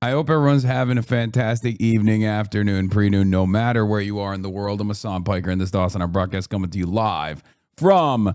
I hope everyone's having a fantastic evening, afternoon, pre-noon, no matter where you are in the world. I'm Hasan Piker, and this is Dawson. Our broadcast coming to you live from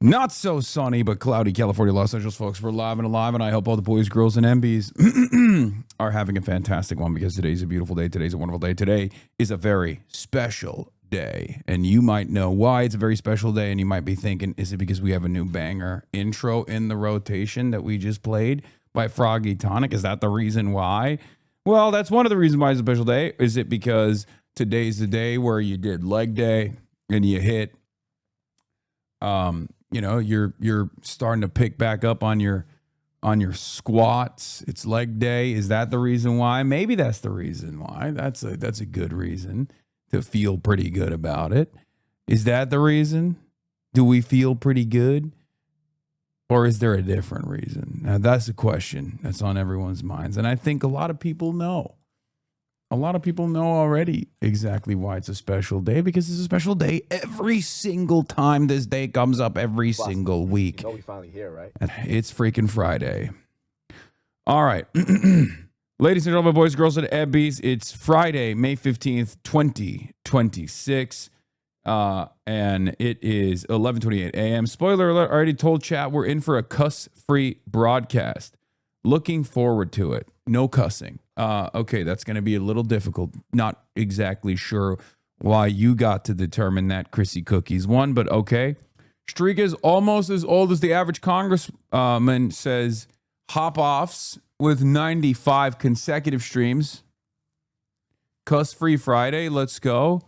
not so sunny but cloudy California, Los Angeles, folks. We're live and alive, and I hope all the boys, girls, and MBs are having a fantastic one because today's a beautiful day. Today's a wonderful day. Today is a very special day, and you might know why it's a very special day, and you might be thinking, is it because we have a new banger intro in the rotation that we just played by Froggy Tonic? Is that the reason why? Well, that's one of the reasons why it's a special day. Is it because today's the day where you did leg day and you hit, you're starting to pick back up on your squats. It's leg day. Is that the reason why? Maybe that's the reason why. That's a good reason to feel pretty good about it. Is that the reason? Do we feel pretty good? Or is there a different reason? Now, that's a question that's on everyone's minds. And I think a lot of people know. A lot of people know already exactly why it's a special day, because it's a special day every single time this day comes up, every single week. You know we finally here, right? It's freaking Friday. All right. Ladies and gentlemen, boys, girls, and ebbies, it's Friday, May 15th, 2026. And it is 11:28 a.m. Spoiler alert, I already told chat we're in for a cuss-free broadcast. Looking forward to it. No cussing. Okay, that's going to be a little difficult. Not exactly sure why you got to determine that Chrissy Cookies won, but okay. Streak is almost as old as the average congressman, says hop-offs with 95 consecutive streams. Cuss-free Friday, let's go.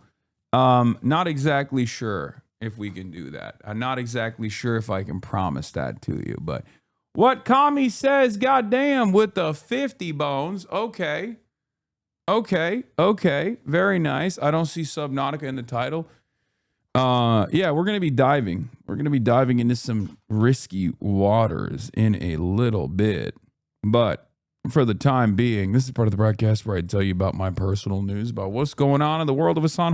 Not exactly sure if we can do that. I'm not exactly sure if I can promise that to you, but what Kami says, goddamn, with the 50 bones. Okay. Very nice. I don't see Subnautica in the title. Yeah, we're going to be diving. We're going to be diving into some risky waters in a little bit, but for the time being, this is part of the broadcast where I tell you about my personal news, about what's going on in the world of Hasan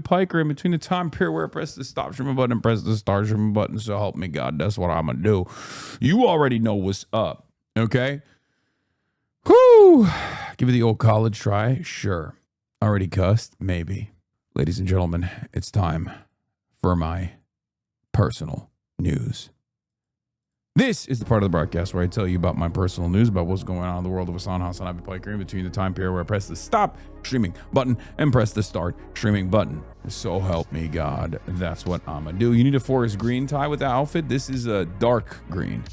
Piker in between the time period where I press the stop streaming button and press the start streaming button. So help me God, that's what I'm going to do. You already know what's up, okay? Whoo! Give it the old college try? Sure. Already cussed? Maybe. Ladies and gentlemen, it's time for my personal news. This is the part of the broadcast where I tell you about my personal news, about what's going on in the world of Hasan Piker in between the time period where I press the stop streaming button and press the start streaming button. So help me God, that's what I'm gonna do. You need a forest green tie with the outfit. This is a dark green,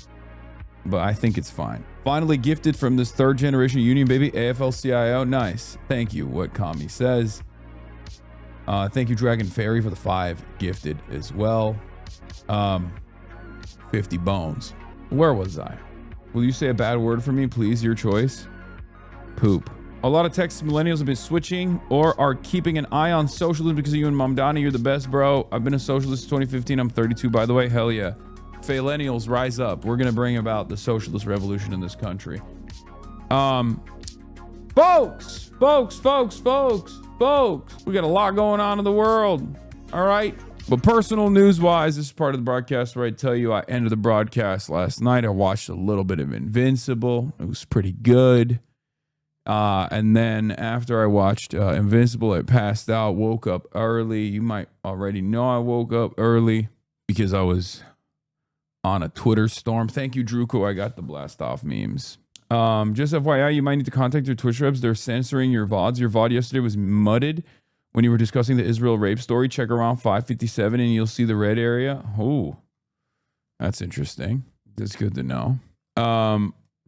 but I think it's fine. Finally gifted from this third generation Union baby, AFL-CIO. Nice. Thank you, what Kami says. Thank you, Dragon Fairy, for the 5 gifted as well. 50 bones. Where was I? Will you say a bad word for me, please? Your choice. Poop. A lot of Texas millennials have been switching or are keeping an eye on socialism because of you and Mamdani. You're the best, bro. I've been a socialist since 2015. I'm 32, by the way. Hell yeah. Millennials, rise up. We're going to bring about the socialist revolution in this country. Folks. We got a lot going on in the world. All right. But personal news-wise, this is part of the broadcast where I tell you I ended the broadcast last night. I watched a little bit of Invincible. It was pretty good. And then after I watched Invincible, I passed out, woke up early. You might already know I woke up early because I was on a Twitter storm. Thank you, Druko. I got the blast off memes. Just FYI, you might need to contact your Twitch reps. They're censoring your VODs. Your VOD yesterday was mudded. When you were discussing the Israel rape story, check around 557 and you'll see the red area. Oh, that's interesting. That's good to know.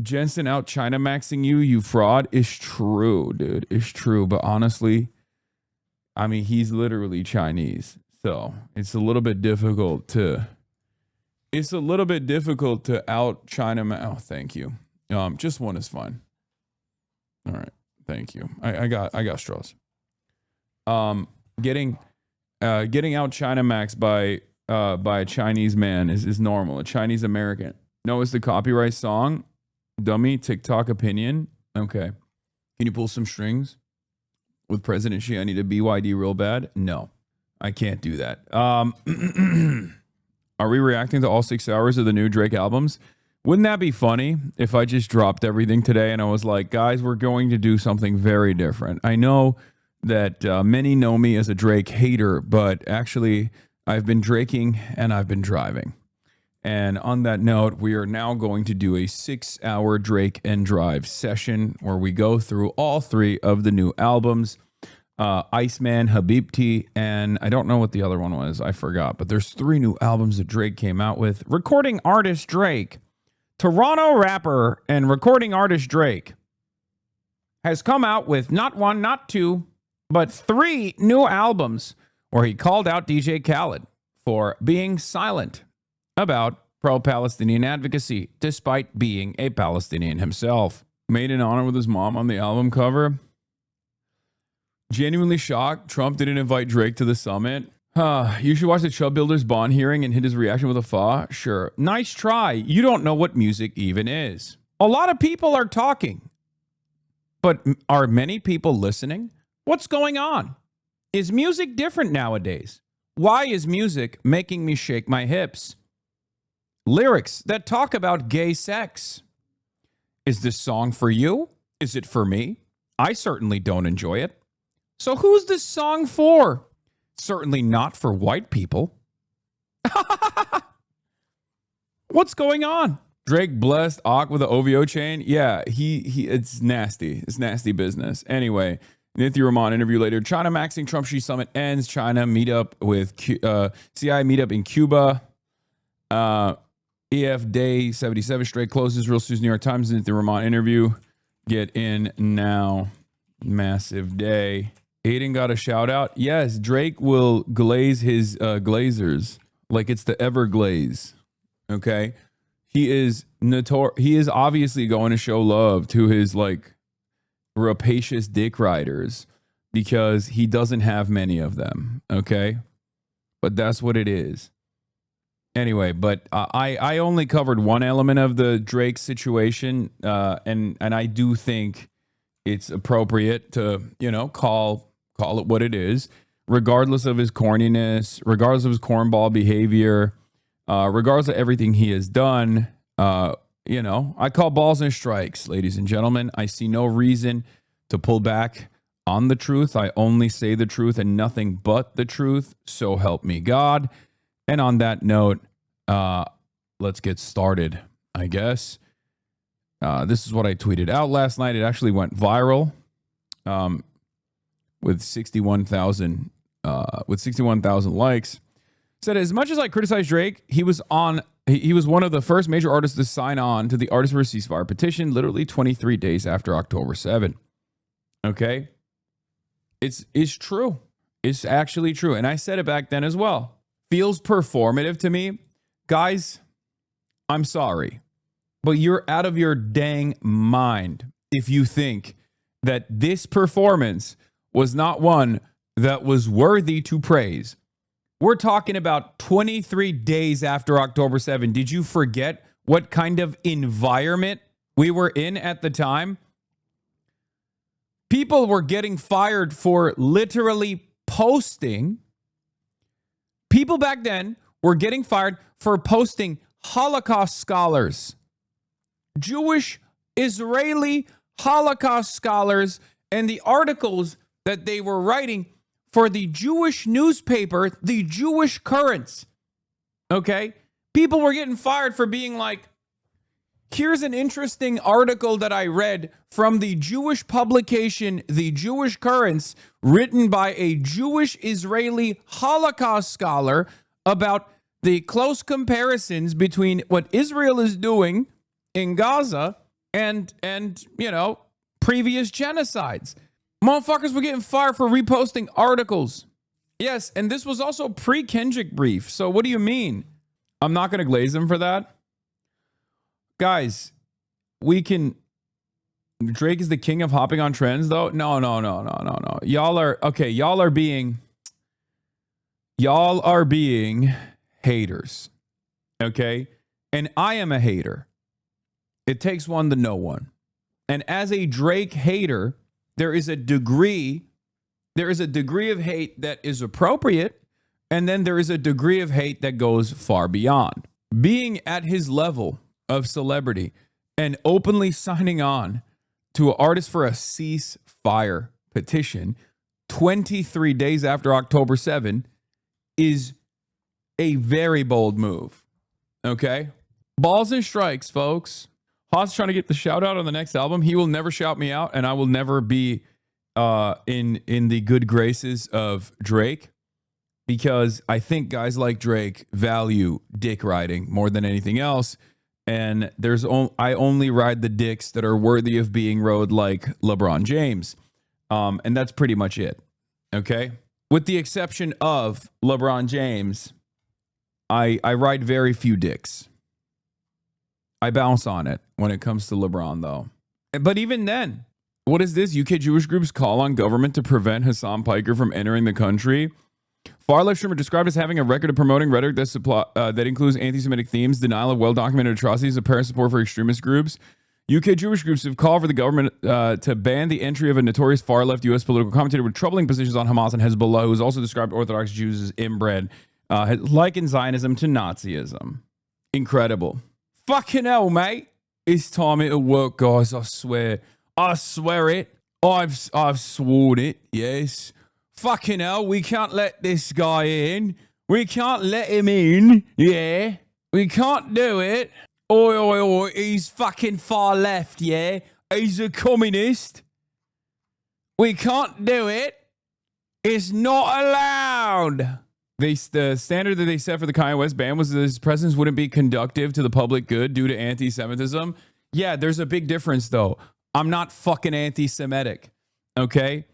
Jensen out China maxing you fraud. Is true, dude. It's true. But honestly, I mean, he's literally Chinese. So it's a little bit difficult to out China. Oh, thank you. Just one is fine. All right. Thank you. I got straws. Getting out China Max by a Chinese man is normal. A Chinese American. No, it's the copyright song. Dummy TikTok opinion. Okay. Can you pull some strings with President Xi? I need a BYD real bad. No, I can't do that. Are we reacting to all 6 hours of the new Drake albums? Wouldn't that be funny if I just dropped everything today and I was like, guys, we're going to do something very different. I know that many know me as a Drake hater, but actually I've been draking and I've been driving. And on that note, we are now going to do a 6-hour Drake and Drive session where we go through all 3 of the new albums. Iceman, Habibti, and I don't know what the other one was. I forgot. But there's 3 new albums that Drake came out with. Recording artist Drake, Toronto rapper and recording artist Drake, has come out with not 1, not 2, but 3 new albums where he called out DJ Khaled for being silent about pro-Palestinian advocacy, despite being a Palestinian himself. Made in honor with his mom on the album cover. Genuinely shocked Trump didn't invite Drake to the summit. You should watch the Chubb Builders Bond hearing and hit his reaction with a fa. Sure. Nice try. You don't know what music even is. A lot of people are talking. But are many people listening? What's going on? Is music different nowadays? Why is music making me shake my hips? Lyrics that talk about gay sex. Is this song for you? Is it for me? I certainly don't enjoy it. So who's this song for? Certainly not for white people. What's going on? Drake blessed Ock with an OVO chain. Yeah, it's nasty. It's nasty business. Anyway, Nithi Rahman interview later. China maxing Trump Xi summit ends. China meetup with CI meetup in Cuba. EF Day 77 straight closes. Real News New York Times. Nithi Rahman interview. Get in now. Massive day. Aiden got a shout out. Yes, Drake will glaze his glazers like it's the Everglaze. Okay, he is obviously going to show love to his like rapacious dick riders because he doesn't have many of them. Okay, but that's what it is. Anyway, but I only covered one element of the Drake situation, and I do think it's appropriate to call it what it is, regardless of his corniness, regardless of his cornball behavior, regardless of everything he has done. I call balls and strikes, ladies and gentlemen. I see no reason to pull back on the truth. I only say the truth and nothing but the truth. So help me God. And on that note, let's get started, I guess. This is what I tweeted out last night. It actually went viral. With 61,000 likes. Said, as much as I criticize Drake, he was one of the first major artists to sign on to the Artists for a Ceasefire petition literally 23 days after October 7. Okay? It's true. It's actually true. And I said it back then as well. Feels performative to me. Guys, I'm sorry. But you're out of your dang mind if you think that this performance was not one that was worthy to praise. We're talking about 23 days after October 7. Did you forget what kind of environment we were in at the time? People were getting fired for literally posting. People back then were getting fired for posting Holocaust scholars, Jewish, Israeli Holocaust scholars, and the articles that they were writing for the Jewish newspaper, the Jewish Currents. Okay? People were getting fired for being like, here's an interesting article that I read from the Jewish publication, the Jewish Currents, written by a Jewish Israeli Holocaust scholar about the close comparisons between what Israel is doing in Gaza and previous genocides. Motherfuckers were getting fired for reposting articles. Yes, and this was also pre-Kendrick brief. So what do you mean? I'm not going to glaze them for that. Guys, Drake is the king of hopping on trends, though. No. Y'all are being haters. Okay? And I am a hater. It takes one to know one. And as a Drake hater, there is a degree of hate that is appropriate, and then there is a degree of hate that goes far beyond. Being at his level, of celebrity and openly signing on to an Artist for a Ceasefire petition 23 days after October 7 is a very bold move. Okay? Balls and strikes, folks. Haas trying to get the shout out on the next album. He will never shout me out, and I will never be in the good graces of Drake, because I think guys like Drake value dick riding more than anything else. And I only ride the dicks that are worthy of being rode, like LeBron James. And that's pretty much it. Okay? With the exception of LeBron James, I ride very few dicks. I bounce on it when it comes to LeBron, though. But even then, what is this? UK Jewish groups call on government to prevent Hasan Piker from entering the country. Far-left streamer described as having a record of promoting rhetoric that includes anti-Semitic themes, denial of well-documented atrocities, apparent support for extremist groups. UK Jewish groups have called for the government to ban the entry of a notorious far-left U.S. political commentator with troubling positions on Hamas and Hezbollah, who has also described Orthodox Jews as inbred, likened Zionism to Nazism. Incredible. Fucking hell, mate. It's time to work, guys. I swear. I swear it. I've sworn it. Yes. Fucking hell, we can't let this guy in. We can't let him in. Yeah. We can't do it. Oi, oi, oi. He's fucking far left, yeah? He's a communist. We can't do it. It's not allowed. The standard that they set for the Kanye West ban was that his presence wouldn't be conducive to the public good due to anti-Semitism. Yeah, there's a big difference, though. I'm not fucking anti-Semitic, okay?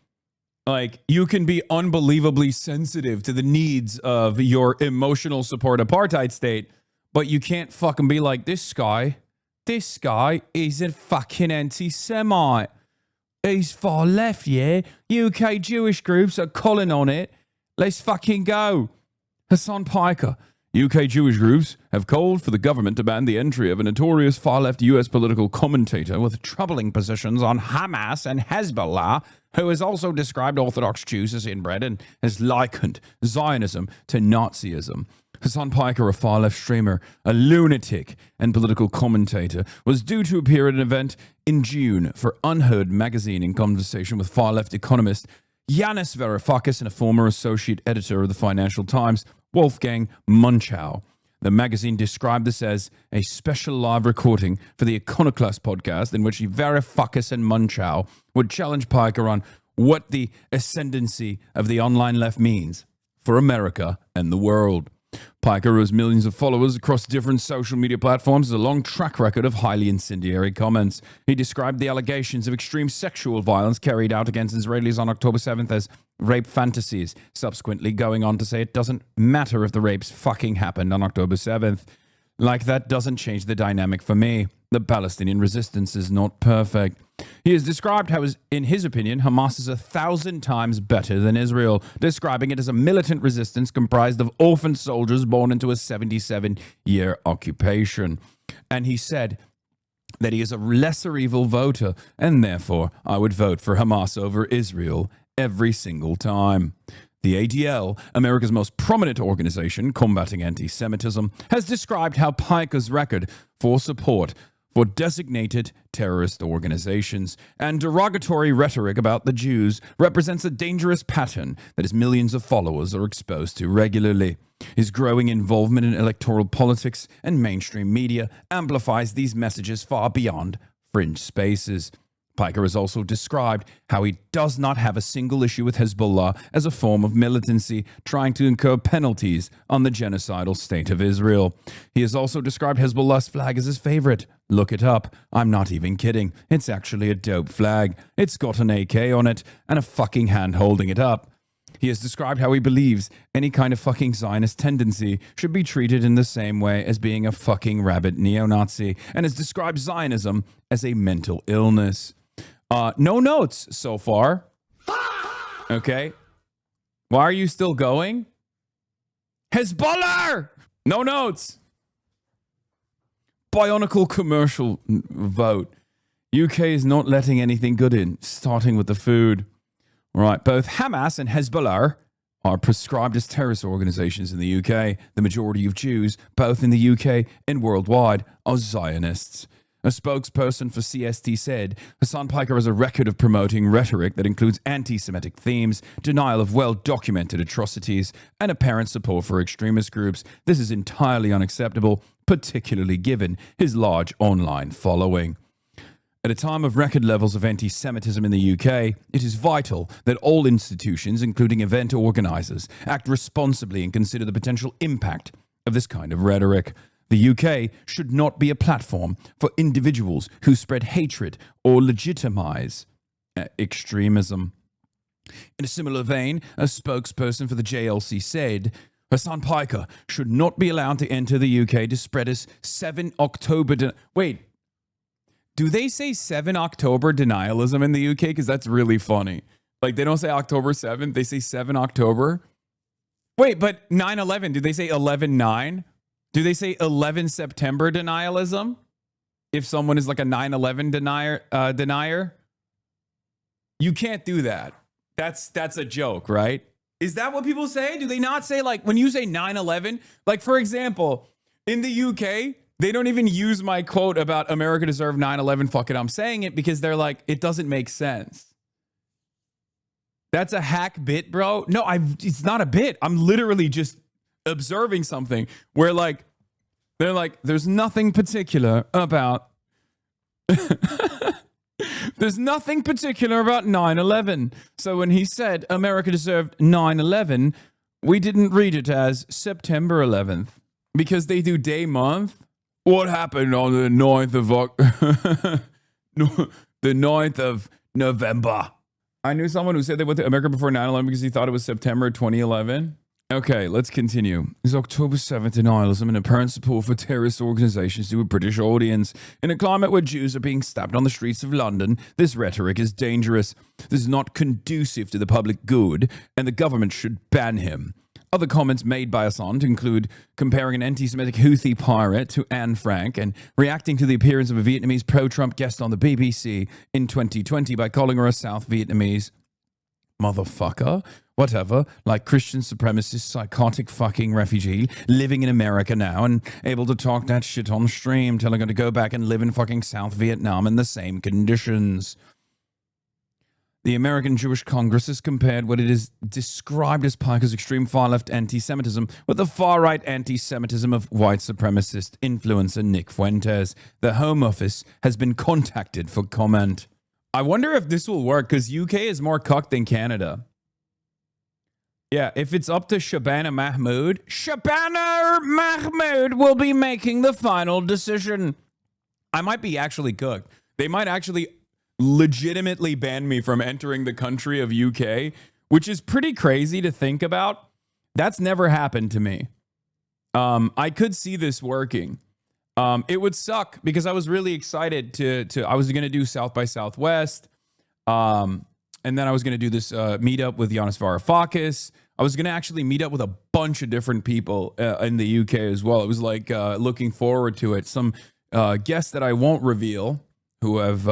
Like, you can be unbelievably sensitive to the needs of your emotional support apartheid state, but you can't fucking be like, this guy is a fucking anti-Semite. He's far left, yeah? UK Jewish groups are calling on it. Let's fucking go. Hasan Piker. UK Jewish groups have called for the government to ban the entry of a notorious far-left US political commentator with troubling positions on Hamas and Hezbollah, who has also described Orthodox Jews as inbred and has likened Zionism to Nazism. Hasan Piker, a far-left streamer, a lunatic, and political commentator, was due to appear at an event in June for Unheard magazine in conversation with far-left economist Yanis Varoufakis and a former associate editor of the Financial Times, Wolfgang Munchau. The magazine described this as a special live recording for the Iconoclast podcast in which Varoufakis and Munchau would challenge Piker on what the ascendancy of the online left means for America and the world. Piker, who has millions of followers across different social media platforms, has a long track record of highly incendiary comments. He described the allegations of extreme sexual violence carried out against Israelis on October 7th as rape fantasies, subsequently going on to say it doesn't matter if the rapes fucking happened on October 7th. Like, that doesn't change the dynamic for me. The Palestinian resistance is not perfect. He has described how, in his opinion, Hamas is 1,000 times better than Israel, describing it as a militant resistance comprised of orphan soldiers born into a 77-year occupation. And he said that he is a lesser evil voter, and therefore I would vote for Hamas over Israel every single time. The ADL, America's most prominent organization combating anti-Semitism, has described how Piker's record for support for designated terrorist organizations and derogatory rhetoric about the Jews represents a dangerous pattern that his millions of followers are exposed to regularly. His growing involvement in electoral politics and mainstream media amplifies these messages far beyond fringe spaces. Piker has also described how he does not have a single issue with Hezbollah as a form of militancy trying to incur penalties on the genocidal state of Israel. He has also described Hezbollah's flag as his favorite. Look it up. I'm not even kidding. It's actually a dope flag. It's got an AK on it and a fucking hand holding it up. He has described how he believes any kind of fucking Zionist tendency should be treated in the same way as being a fucking rabid neo-Nazi, and has described Zionism as a mental illness. No notes so far. Okay. Why are you still going? Hezbollah! No notes. Bionicle commercial vote. UK is not letting anything good in, starting with the food. Right. Both Hamas and Hezbollah are prescribed as terrorist organizations in the UK. The majority of Jews, both in the UK and worldwide, are Zionists. A spokesperson for CST said, Hasan Piker has a record of promoting rhetoric that includes anti-Semitic themes, denial of well-documented atrocities, and apparent support for extremist groups. This is entirely unacceptable, particularly given his large online following. At a time of record levels of anti-Semitism in the UK, it is vital that all institutions, including event organisers, act responsibly and consider the potential impact of this kind of rhetoric. The UK should not be a platform for individuals who spread hatred or legitimise extremism. In a similar vein, a spokesperson for the JLC said, Hasan Piker should not be allowed to enter the UK to spread his 7 October... Wait. Do they say 7 October denialism in the UK? Because that's really funny. Like, they don't say October 7th. They say 7 October. Wait, but 9/11, do they say 11/9? Do they say 11 September denialism? If someone is like a 9/11 denier? You can't do that. That's a joke, right? Is that what people say? Do they not say, like, when you say 9/11? Like, for example, in the UK... they don't even use my quote about America deserved 9/11. Fuck it, I'm saying it because they're like, it doesn't make sense. That's a hack bit, bro. No, it's not a bit. I'm literally just observing something where like, they're like, there's nothing particular about, there's nothing particular about 9/11. So when he said America deserved 9/11, we didn't read it as September 11th because they do day month. What happened on the 9th of November? I knew someone who said they went to America before 9/11 because he thought it was September 2011. Okay, let's continue. Is October 7th denialism and apparent support for terrorist organizations to a British audience? In a climate where Jews are being stabbed on the streets of London, this rhetoric is dangerous. This is not conducive to the public good, and the government should ban him. Other comments made by Hasan include comparing an anti-Semitic Houthi pirate to Anne Frank and reacting to the appearance of a Vietnamese pro-Trump guest on the BBC in 2020 by calling her a South Vietnamese motherfucker, whatever, like Christian supremacist, psychotic fucking refugee living in America now and able to talk that shit on stream, telling her to go back and live in fucking South Vietnam in the same conditions. The American Jewish Congress has compared what it is described as Piker's extreme far-left anti-Semitism with the far-right anti-Semitism of white supremacist influencer Nick Fuentes. The Home Office has been contacted for comment. I wonder if this will work because UK is more cucked than Canada. Yeah, if it's up to Shabana Mahmood will be making the final decision. I might be actually cooked. They might actually legitimately ban me from entering the country of UK, which is pretty crazy to think about. That's never happened to me. I could see this working. It would suck because I was really excited to I was going to do South by Southwest. And then I was going to do this meetup with Yanis Varoufakis. I was going to actually meet up with a bunch of different people in the UK as well. It was like looking forward to it. Some guests that I won't reveal who have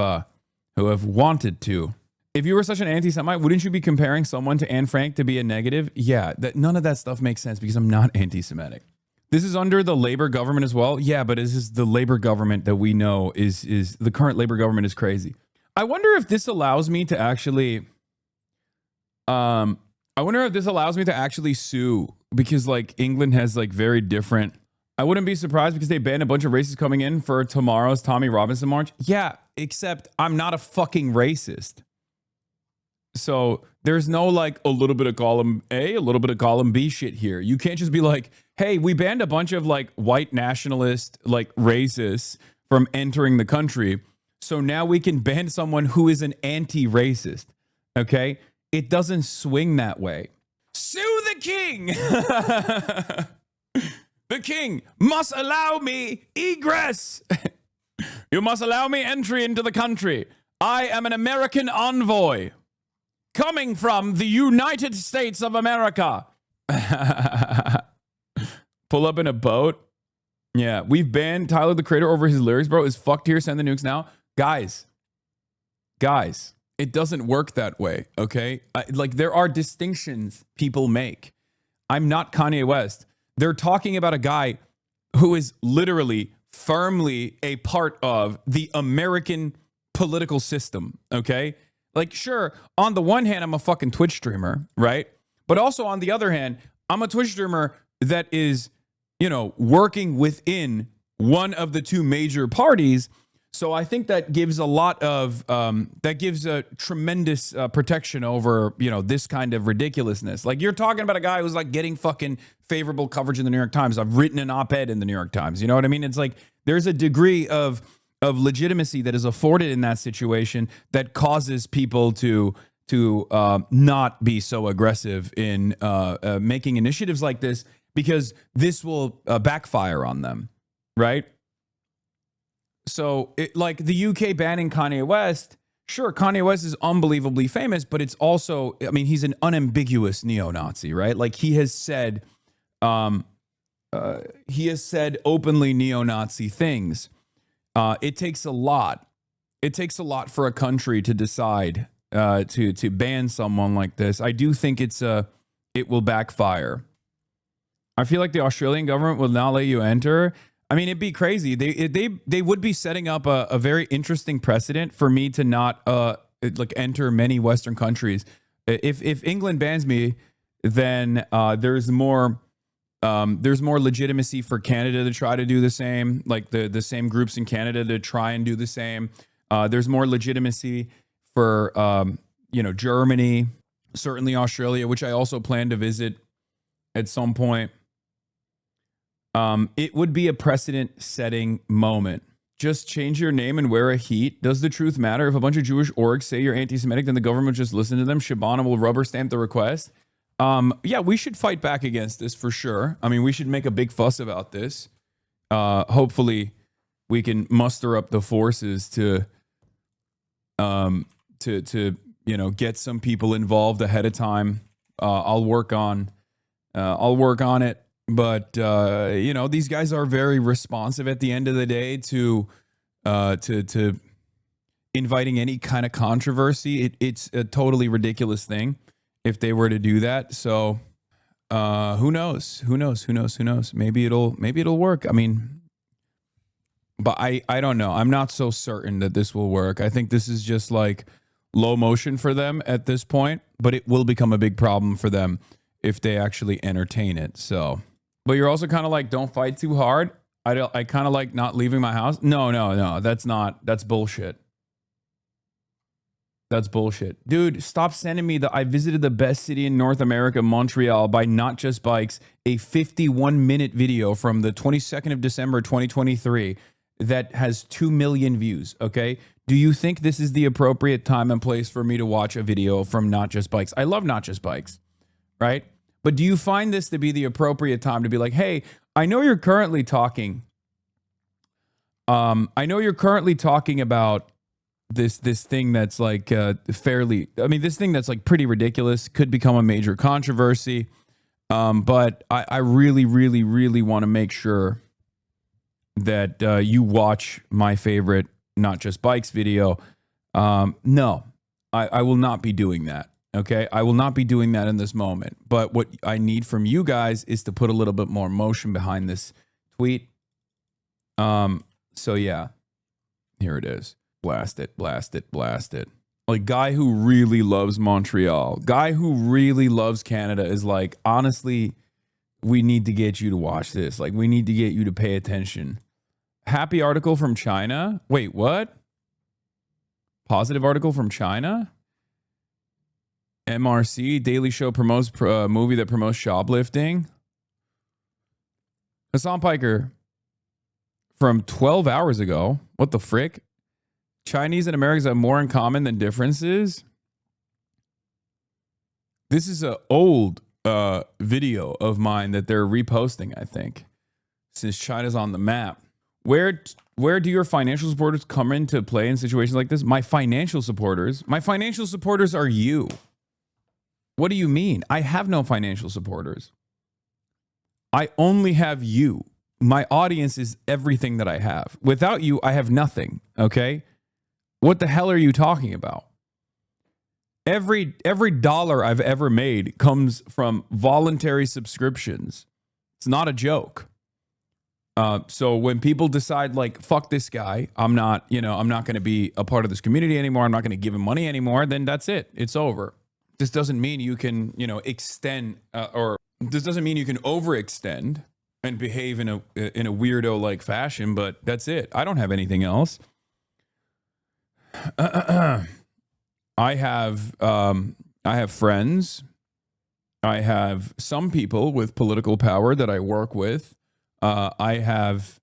wanted to. If you were such an anti-Semite, wouldn't you be comparing someone to Anne Frank to be a negative? Yeah, none of that stuff makes sense because I'm not anti-Semitic. This is under the Labour government as well. Yeah, but this is the Labour government that we know is the current Labour government is crazy. I wonder if this allows me to actually sue because like England has like very different. I wouldn't be surprised because they banned a bunch of racists coming in for tomorrow's Tommy Robinson march. Yeah, except I'm not a fucking racist. So there's no like a little bit of column A, a little bit of column B shit here. You can't just be like, hey, we banned a bunch of like white nationalist, like racists from entering the country. So now we can ban someone who is an anti-racist. Okay? It doesn't swing that way. Sue the king! The king must allow me egress. You must allow me entry into the country. I am an American envoy coming from the United States of America. Pull up in a boat. Yeah, we've banned Tyler the Creator over his lyrics, bro. Is fucked here. Send the nukes now. Guys, It doesn't work that way, okay? Like, there are distinctions people make. I'm not Kanye West. They're talking about a guy who is literally firmly a part of the American political system, okay? Like, sure, on the one hand, I'm a fucking Twitch streamer, right? But also on the other hand, I'm a Twitch streamer that is, working within one of the two major parties. So I think that gives a lot of, that gives a tremendous protection over, this kind of ridiculousness. Like, you're talking about a guy who's like getting fucking favorable coverage in the New York Times. I've written an op-ed in the New York Times. You know what I mean? It's like, there's a degree of legitimacy that is afforded in that situation that causes people to not be so aggressive in making initiatives like this, because this will backfire on them, right? So, like the UK banning Kanye West, sure, Kanye West is unbelievably famous, but it's also, I mean, he's an unambiguous neo-Nazi, right? Like, he has said openly neo-Nazi things. It takes a lot. It takes a lot for a country to decide to ban someone like this. I do think it will backfire. I feel like the Australian government will not let you enter. I mean, it'd be crazy. They would be setting up a very interesting precedent for me to not enter many Western countries. If England bans me, then there's more legitimacy for Canada to try to do the same. Like the same groups in Canada to try and do the same. There's more legitimacy for Germany, certainly Australia, which I also plan to visit at some point. It would be a precedent-setting moment. Just change your name and wear a heat. Does the truth matter? If a bunch of Jewish orgs say you're anti-Semitic, then the government just listen to them. Shabana will rubber stamp the request. Yeah, we should fight back against this for sure. I mean, we should make a big fuss about this. Hopefully, we can muster up the forces to get some people involved ahead of time. I'll work on it. But these guys are very responsive at the end of the day to inviting any kind of controversy. It's a totally ridiculous thing if they were to do that. So who knows? Maybe it'll work. I mean, but I don't know. I'm not so certain that this will work. I think this is just like low motion for them at this point, but it will become a big problem for them if they actually entertain it. So. But you're also kind of like, don't fight too hard. I kind of like not leaving my house. No. That's bullshit. That's bullshit. Dude, stop sending me I visited the best city in North America, Montreal, by Not Just Bikes, a 51-minute video from the 22nd of December, 2023 that has 2 million views, okay? Do you think this is the appropriate time and place for me to watch a video from Not Just Bikes? I love Not Just Bikes, right? But do you find this to be the appropriate time to be like, hey, I know you're currently talking. I know you're currently talking about this thing that's like this thing that's like pretty ridiculous, could become a major controversy. But I really, really, really want to make sure that you watch my favorite Not Just Bikes video. No, I will not be doing that. Okay, I will not be doing that in this moment. But what I need from you guys is to put a little bit more motion behind this tweet. So yeah, here it is. Blast it. Like, guy who really loves Montreal, guy who really loves Canada is like, honestly, we need to get you to watch this. Like, we need to get you to pay attention. Happy article from China. Wait, what? Positive article from China? MRC, Daily Show promotes movie that promotes shoplifting. Hasan Piker from 12 hours ago. What the frick? Chinese and Americans have more in common than differences. This is an old video of mine that they're reposting, I think, since China's on the map. Where do your financial supporters come into play in situations like this? My financial supporters are you. What do you mean? I have no financial supporters. I only have you. My audience is everything that I have. Without you, I have nothing, okay? What the hell are you talking about? Every dollar I've ever made comes from voluntary subscriptions. It's not a joke. So when people decide like, fuck this guy, I'm not going to be a part of this community anymore. I'm not going to give him money anymore. Then that's it. It's over. This doesn't mean you can, extend or this doesn't mean you can overextend and behave in a weirdo like fashion, but that's it. I don't have anything else. I have friends. I have some people with political power that I work with. I have,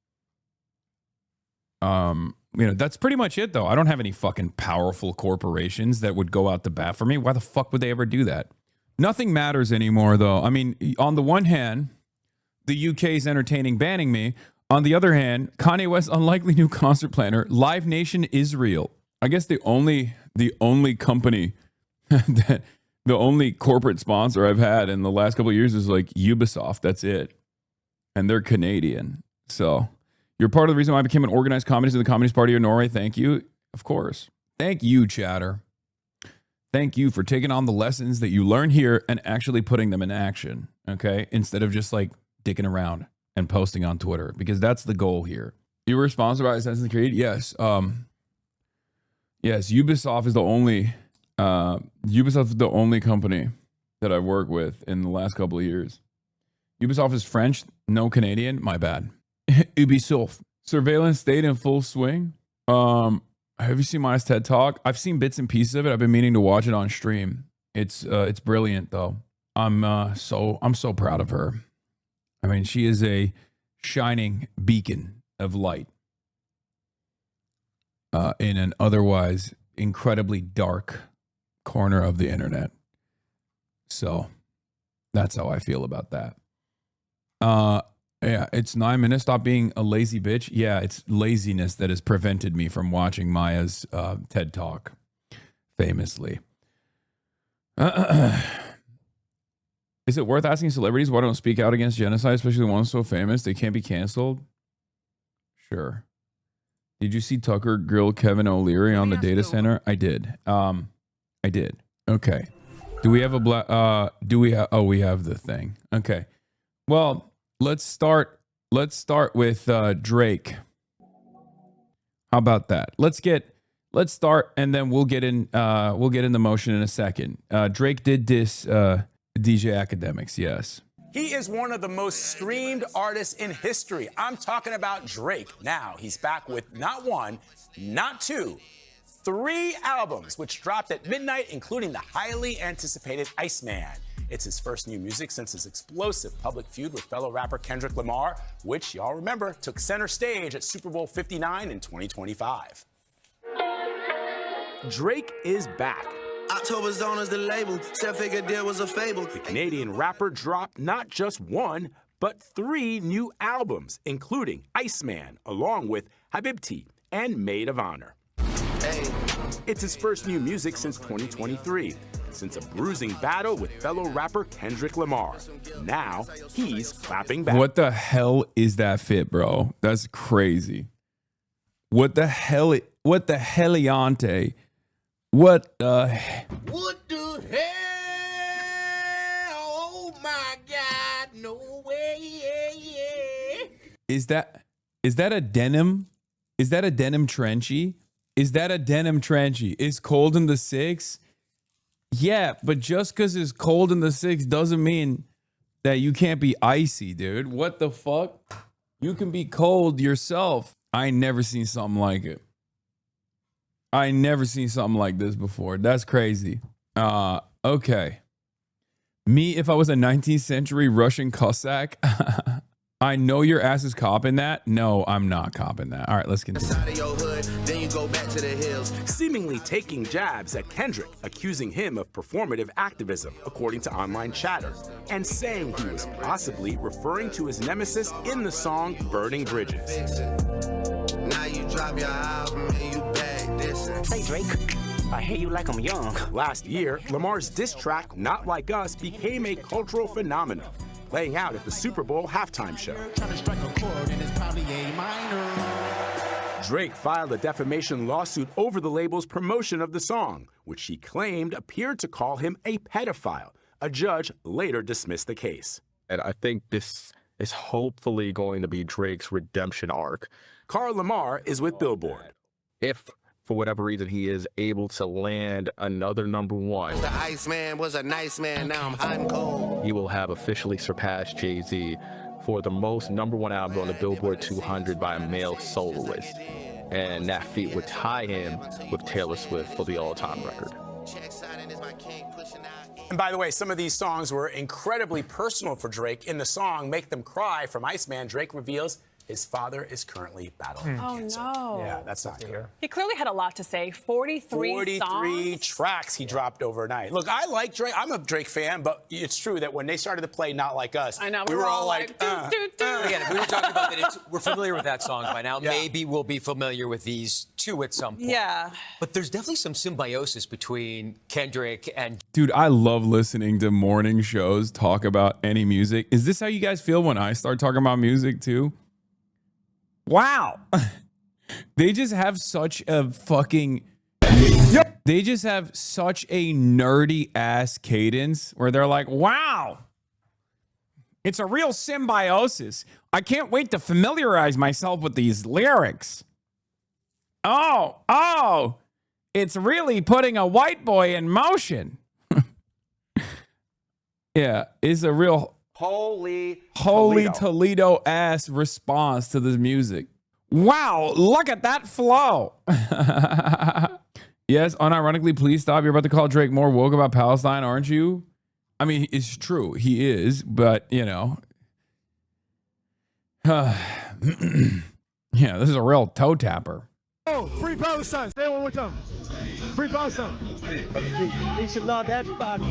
that's pretty much it though. I don't have any fucking powerful corporations that would go out the bat for me. Why the fuck would they ever do that? Nothing matters anymore though. I mean, on the one hand, the UK is entertaining banning me. On the other hand, Kanye West, unlikely new concert planner, Live Nation Israel. I guess the only company that the only corporate sponsor I've had in the last couple of years is like Ubisoft. That's it. And they're Canadian. So you're part of the reason why I became an organized communist in the Communist Party of Norway. Thank you. Of course. Thank you, chatter. Thank you for taking on the lessons that you learn here and actually putting them in action. Okay. Instead of just like dicking around and posting on Twitter, because that's the goal here. You were sponsored by Assassin's Creed? Yes. Yes. Ubisoft is the only company that I've worked with in the last couple of years. Ubisoft is French, no Canadian. My bad. Ubisoft. Surveillance state in full swing. Have you seen my TED Talk? I've seen bits and pieces of it. I've been meaning to watch it on stream. It's brilliant though. I'm so proud of her. I mean, she is a shining beacon of light in an otherwise incredibly dark corner of the internet. So that's how I feel about that. Yeah, it's 9 minutes. Stop being a lazy bitch. Yeah, it's laziness that has prevented me from watching Maya's TED Talk, famously. Is it worth asking celebrities why don't speak out against genocide, especially the ones so famous they can't be canceled? Sure. Did you see Tucker grill Kevin O'Leary on the data center? I did. I did. Okay. Do we have a we have the thing. Okay. Well, let's start with Drake. How about that? Let's start and then we'll get in the motion in a second. Drake did this DJ Academics, yes. He is one of the most streamed artists in history. I'm talking about Drake. Now, he's back with not one, not two, 3 albums, which dropped at midnight, including the highly anticipated Iceman. It's his first new music since his explosive public feud with fellow rapper Kendrick Lamar, which y'all remember took center stage at Super Bowl 59 in 2025. Drake is back. October's on as the label, seven-figure deal was a fable. The Canadian rapper dropped not just 1, but 3 new albums, including Iceman, along with Habibti and Maid of Honor. Hey. It's his first new music since 2023, since a bruising battle with fellow rapper Kendrick Lamar. Now, he's clapping back. What the hell is that fit, bro? That's crazy. What the hell? What the heliante? What the hell? Oh my God, no way. Is that a denim? Is that a denim trenchy? Is that a denim trenchy? Is cold in the 6? Yeah, but just because it's cold in the 6 doesn't mean that you can't be icy, dude. What the fuck? You can be cold yourself. I ain't never seen something like it. I ain't never seen something like this before. That's crazy. Okay. Me, if I was a 19th century Russian Cossack, I know your ass is copping that. No, I'm not copping that. All right, let's continue. Then you go back to the hills. Seemingly taking jabs at Kendrick, accusing him of performative activism, according to online chatter, and saying he was possibly referring to his nemesis in the song Burning Bridges. Now you drop your album and you back this. Say, Drake, I hear you like I'm young. Last year, Lamar's diss track, Not Like Us, became a cultural phenomenon, playing out at the Super Bowl halftime show. Drake filed a defamation lawsuit over the label's promotion of the song, which he claimed appeared to call him a pedophile. A judge later dismissed the case. And I think this is hopefully going to be Drake's redemption arc. Carl Lamar is with Billboard. If, for whatever reason, he is able to land another #1, The Iceman was a nice man, now I'm hot and cold. he will have officially surpassed Jay-Z for the most #1 album on the Billboard 200 by a male soloist. And that feat would tie him with Taylor Swift for the all-time record. And by the way, some of these songs were incredibly personal for Drake. In the song Make Them Cry from Iceman, Drake reveals his father is currently battling cancer. Oh, no. Yeah, that's not good. He clearly had a lot to say. 43 songs? tracks he dropped overnight. Look, I like Drake. I'm a Drake fan, but it's true that when they started to play Not Like Us, I know, we were all like, Again, we were talking about that. We're familiar with that song by now. Yeah. Maybe we'll be familiar with these two at some point. Yeah. But there's definitely some symbiosis between Kendrick and... Dude, I love listening to morning shows talk about any music. Is this how you guys feel when I start talking about music too? Wow. They just have such a fucking... They just have such a nerdy ass cadence where they're like, wow. It's a real symbiosis. I can't wait to familiarize myself with these lyrics. Oh, it's really putting a white boy in motion. Yeah, it's a real holy Toledo ass response to this music. Wow, look at that flow. Yes, unironically, please stop. You're about to call Drake more woke about Palestine, aren't you? I mean, it's true. He is, but, you know. Yeah, this is a real toe tapper. Oh, free Palestine. Say it one more time. Free Palestine. They should love everybody.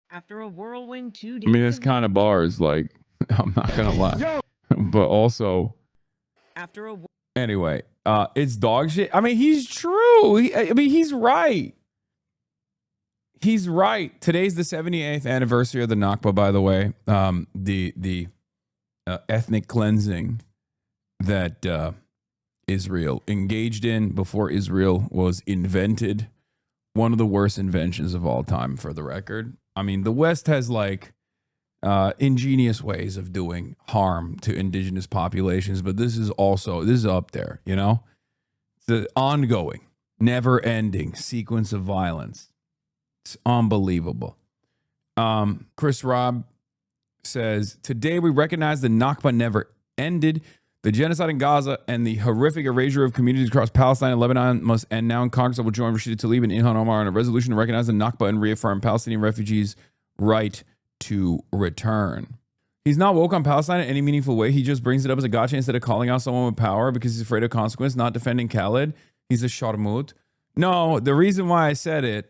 After a whirlwind 2 days. I mean, it's kind of bars, like, I'm not going to lie. But also, After a anyway, it's dog shit. I mean, he's true. He's right. He's right. Today's the 78th anniversary of the Nakba, by the way. The ethnic cleansing that Israel engaged in before Israel was invented. One of the worst inventions of all time, for the record. I mean, the West has like ingenious ways of doing harm to indigenous populations, but this is up there, you know? It's the ongoing, never-ending sequence of violence. It's unbelievable. Chris Robb says, today we recognize the Nakba never ended. The genocide in Gaza and the horrific erasure of communities across Palestine and Lebanon must end now. And Congress will join Rashida Tlaib and Ilhan Omar on a resolution to recognize the Nakba and reaffirm Palestinian refugees' right to return. He's not woke on Palestine in any meaningful way. He just brings it up as a gotcha instead of calling out someone with power because he's afraid of consequence, not defending Khaled. He's a sharmut. No, the reason why I said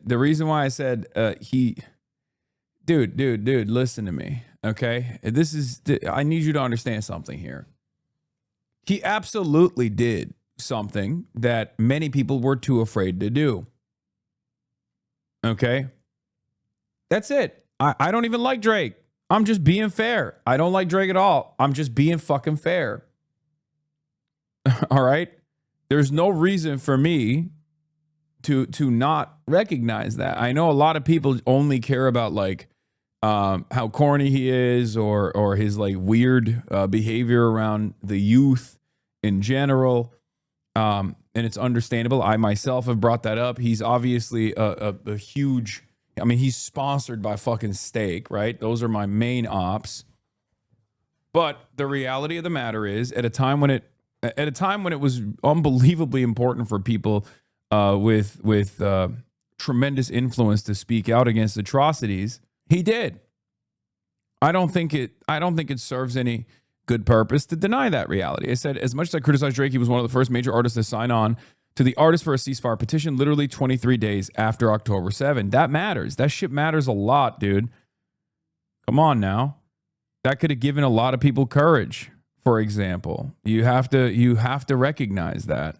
dude, listen to me, okay? I need you to understand something here. He absolutely did something that many people were too afraid to do. Okay? That's it. I don't even like Drake. I'm just being fair. I don't like Drake at all. I'm just being fucking fair. All right? There's no reason for me to not recognize that. I know a lot of people only care about like how corny he is or his like weird behavior around the youth in general. And it's understandable. I myself have brought that up. He's obviously a huge, I mean, he's sponsored by fucking Steak, right? Those are my main ops. But the reality of the matter is, at a time when it was unbelievably important for people with tremendous influence to speak out against atrocities, he did. I don't think it serves any good purpose to deny that reality. I said, as much as I criticized Drake, he was one of the first major artists to sign on to the Artists for a Ceasefire petition literally 23 days after October 7. That matters. That shit matters a lot, dude. Come on now. That could have given a lot of people courage, for example. You have to recognize that.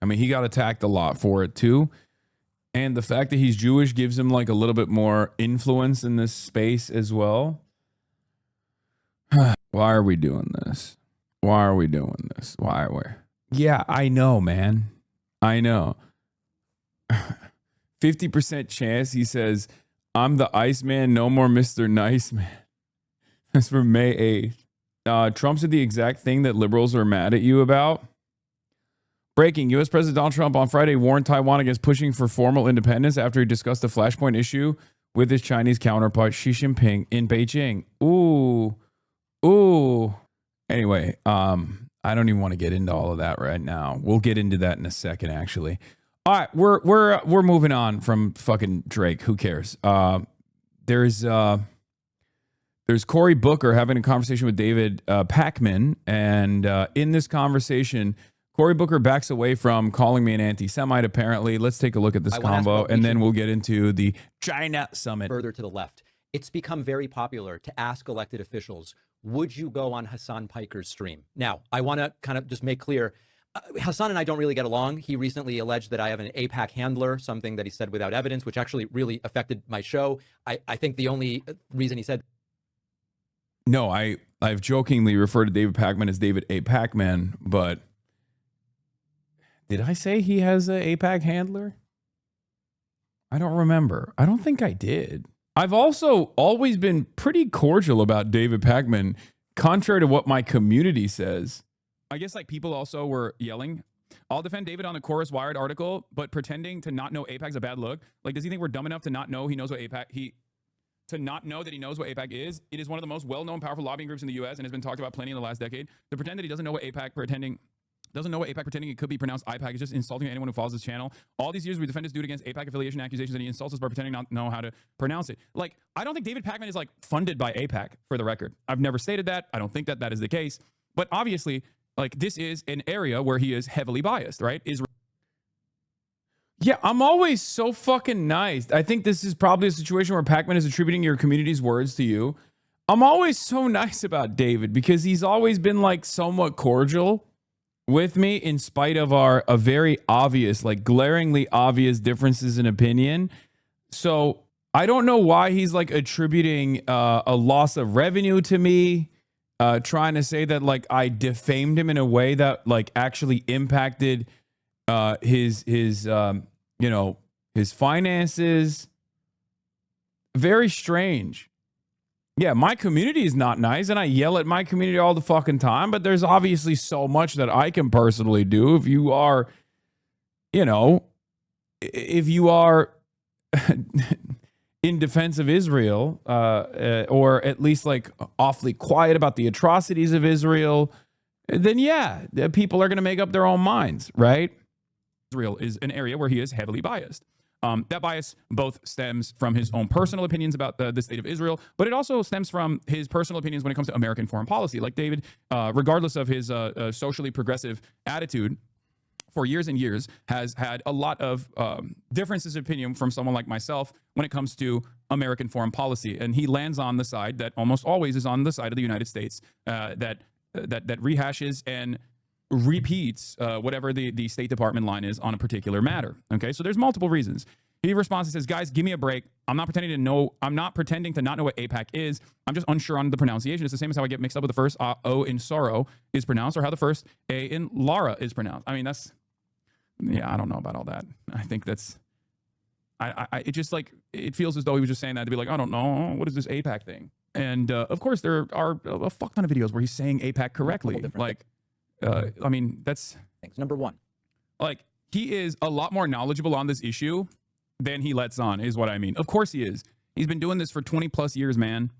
I mean, he got attacked a lot for it too. And the fact that he's Jewish gives him like a little bit more influence in this space as well. Why are we doing this? Why are we doing this? Why are we? Yeah, I know, man. I know. 50% chance, he says, I'm the Iceman, no more Mr. Nice Man. That's for May 8th. Trump said the exact thing that liberals are mad at you about. Breaking, U.S. President Donald Trump on Friday warned Taiwan against pushing for formal independence after he discussed the Flashpoint issue with his Chinese counterpart Xi Jinping in Beijing. Ooh. Anyway, I don't even want to get into all of that right now. We'll get into that in a second, actually. All right, we're moving on from fucking Drake. Who cares? There's Cory Booker having a conversation with David Pakman, and in this conversation, Cory Booker backs away from calling me an anti-Semite, apparently. Let's take a look at this combo, and then we'll get into the China summit. Further to the left, it's become very popular to ask elected officials, would you go on Hasan Piker's stream? Now, I want to kind of just make clear, Hasan and I don't really get along. He recently alleged that I have an AIPAC handler, something that he said without evidence, which actually really affected my show. I think the only reason he said... No, I've jokingly referred to David Pakman as David A. Pacman, but... Did I say he has an AIPAC handler? I don't remember. I don't think I did. I've also always been pretty cordial about David Pakman, contrary to what my community says. I guess like people also were yelling, I'll defend David on the Chorus Wired article, but pretending to not know AIPAC's a bad look. Like, does he think we're dumb enough to not know he knows what AIPAC, to not know that he knows what AIPAC is? It is one of the most well-known, powerful lobbying groups in the U.S. and has been talked about plenty in the last decade. To pretend that he doesn't know what AIPAC pretending it could be pronounced IPAC is just insulting to anyone who follows this channel. All these years we defend this dude against AIPAC affiliation accusations, and he insults us by pretending not to know how to pronounce it. Like, I don't think David Pakman is like funded by AIPAC, for the record. I've never stated that. I don't think that is the case. But obviously, like, this is an area where he is heavily biased, right? Yeah, I'm always so fucking nice. I think this is probably a situation where Pakman is attributing your community's words to you. I'm always so nice about David because he's always been like somewhat cordial with me in spite of a very obvious, like glaringly obvious differences in opinion. So I don't know why he's like attributing a loss of revenue to me, trying to say that like I defamed him in a way that like actually impacted his finances. Very strange. Yeah, my community is not nice, and I yell at my community all the fucking time, but there's obviously so much that I can personally do. If you are, in defense of Israel, or at least like awfully quiet about the atrocities of Israel, then yeah, people are going to make up their own minds, right? Israel is an area where he is heavily biased. That bias both stems from his own personal opinions about the state of Israel, but it also stems from his personal opinions when it comes to American foreign policy. Like David, regardless of his socially progressive attitude, for years and years, has had a lot of differences of opinion from someone like myself when it comes to American foreign policy. And he lands on the side that almost always is on the side of the United States, that rehashes and repeats whatever the State Department line is on a particular matter. Okay, so there's multiple reasons. He responds and says, guys, give me a break. I'm not pretending to not know what AIPAC is. I'm just unsure on the pronunciation. It's the same as how I get mixed up with the first O in sorrow is pronounced or how the first A in Lara is pronounced. I mean, I don't know about all that. I think that's, it just like, it feels as though he was just saying that to be like, I don't know, what is this AIPAC thing? And of course there are a fuck ton of videos where he's saying AIPAC correctly. Like, I mean, that's things. Number one, like he is a lot more knowledgeable on this issue than he lets on, is what I mean. Of course he is. He's been doing this for 20 plus years, man.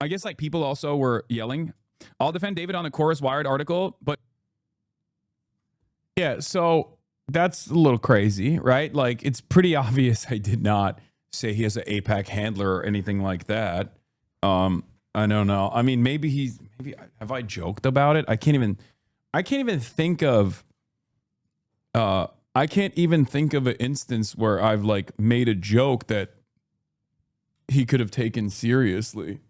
I guess like people also were yelling, I'll defend David on the Chorus Wired article, but yeah, so that's a little crazy, right? Like it's pretty obvious I did not say he has an AIPAC handler or anything like that. I don't know. I mean, maybe have I joked about it? I can't even think of an instance where I've like made a joke that he could have taken seriously.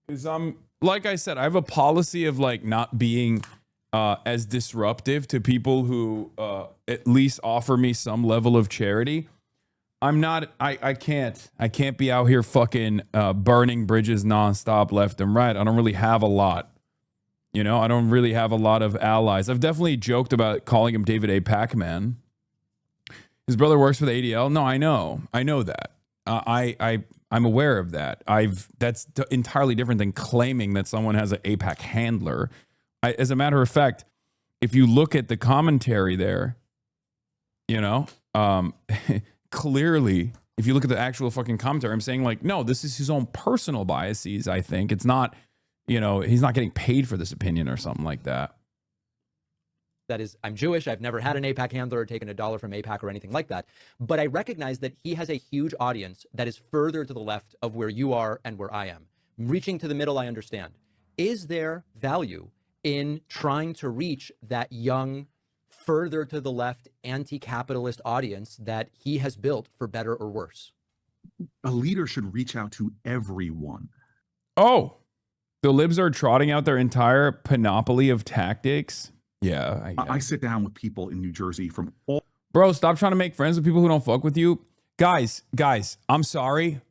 Because like I said, I have a policy of like not being as disruptive to people who at least offer me some level of charity. I can't be out here fucking burning bridges nonstop left and right. I don't really have a lot. You know, I don't really have a lot of allies. I've definitely joked about calling him David AIPAC man. His brother works for the ADL. No, I know that. I'm aware of that. That's entirely different than claiming that someone has an AIPAC handler. As a matter of fact, if you look at the commentary there, you know, clearly, if you look at the actual fucking commentary, I'm saying like, no, this is his own personal biases. I think it's not, you know, he's not getting paid for this opinion or something like that. That is, I'm Jewish. I've never had an AIPAC handler or taken $1 from AIPAC or anything like that. But I recognize that he has a huge audience that is further to the left of where you are and where I am. Reaching to the middle, I understand. Is there value in trying to reach that young, further to the left, anti-capitalist audience that he has built for better or worse? A leader should reach out to everyone. Oh, the libs are trotting out their entire panoply of tactics. Yeah, I sit down with people in New Jersey from all. Bro, stop trying to make friends with people who don't fuck with you. Guys, I'm sorry.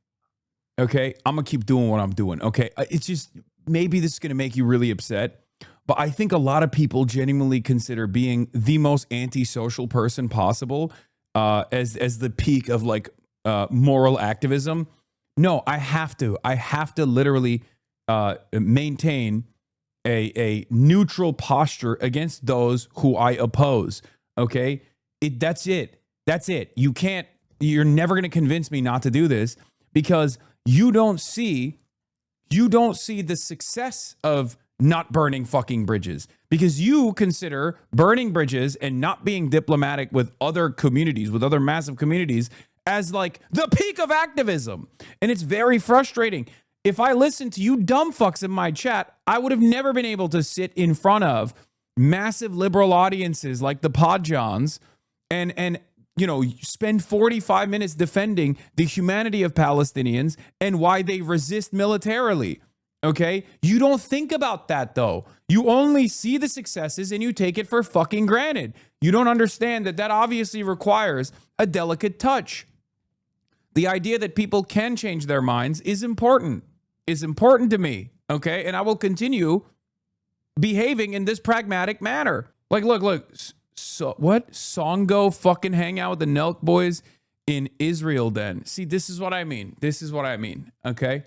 Okay, I'm gonna keep doing what I'm doing. Okay, it's just maybe this is gonna make you really upset, but I think a lot of people genuinely consider being the most antisocial person possible as the peak of like moral activism. No, I have to literally maintain a neutral posture against those who I oppose. Okay, that's it. You're never going to convince me not to do this because you don't see the success of not burning fucking bridges, because you consider burning bridges and not being diplomatic with other communities, with other massive communities, as like the peak of activism. And it's very frustrating. If I listened to you dumb fucks in my chat, I would have never been able to sit in front of massive liberal audiences like the Podjons and you know, spend 45 minutes defending the humanity of Palestinians and why they resist militarily. Okay? You don't think about that though. You only see the successes and you take it for fucking granted. You don't understand that obviously requires a delicate touch. The idea that people can change their minds is important to me, okay? And I will continue behaving in this pragmatic manner. Like, look. So what? Songo fucking hang out with the Nelk boys in Israel then. See, this is what I mean. Okay?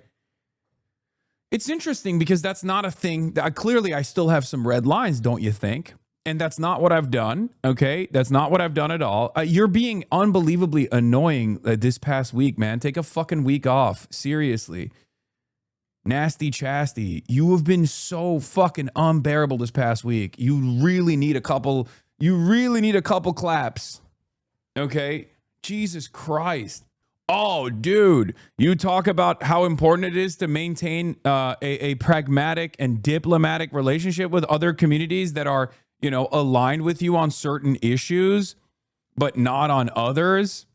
It's interesting because that's not a thing. Clearly, I still have some red lines, don't you think? And that's not what I've done, okay? That's not what I've done at all. You're being unbelievably annoying this past week, man. Take a fucking week off. Seriously. Nasty Chasty, you have been so fucking unbearable this past week. You really need a couple claps. Okay? Jesus Christ. Oh, dude, you talk about how important it is to maintain a pragmatic and diplomatic relationship with other communities that are, you know, aligned with you on certain issues, but not on others.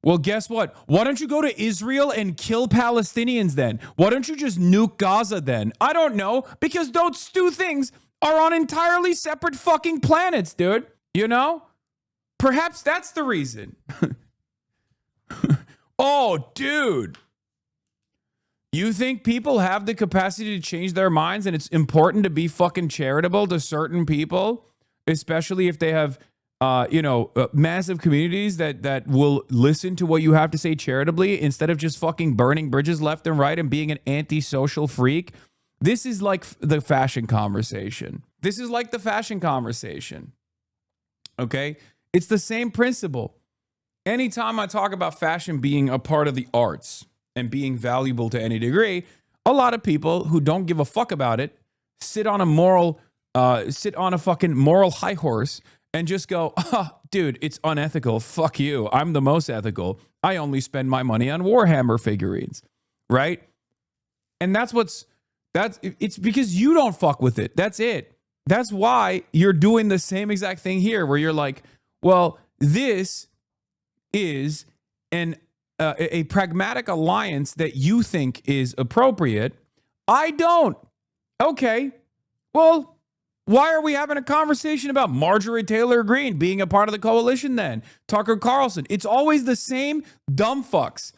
Well, guess what? Why don't you go to Israel and kill Palestinians then? Why don't you just nuke Gaza then? I don't know, because those two things are on entirely separate fucking planets, dude. You know? Perhaps that's the reason. Oh, dude. You think people have the capacity to change their minds and it's important to be fucking charitable to certain people, especially if they have massive communities that will listen to what you have to say charitably instead of just fucking burning bridges left and right and being an antisocial freak? This is like the fashion conversation. Okay? It's the same principle. Anytime I talk about fashion being a part of the arts and being valuable to any degree, a lot of people who don't give a fuck about it sit on a fucking moral high horse and just go, dude, it's unethical. Fuck you. I'm the most ethical. I only spend my money on Warhammer figurines, right? And it's because you don't fuck with it. That's it. That's why you're doing the same exact thing here, where you're like, well, this is a pragmatic alliance that you think is appropriate. I don't. Okay. Well, Why are we having a conversation about Marjorie Taylor Greene being a part of the coalition then? Tucker Carlson. It's always the same dumb fucks.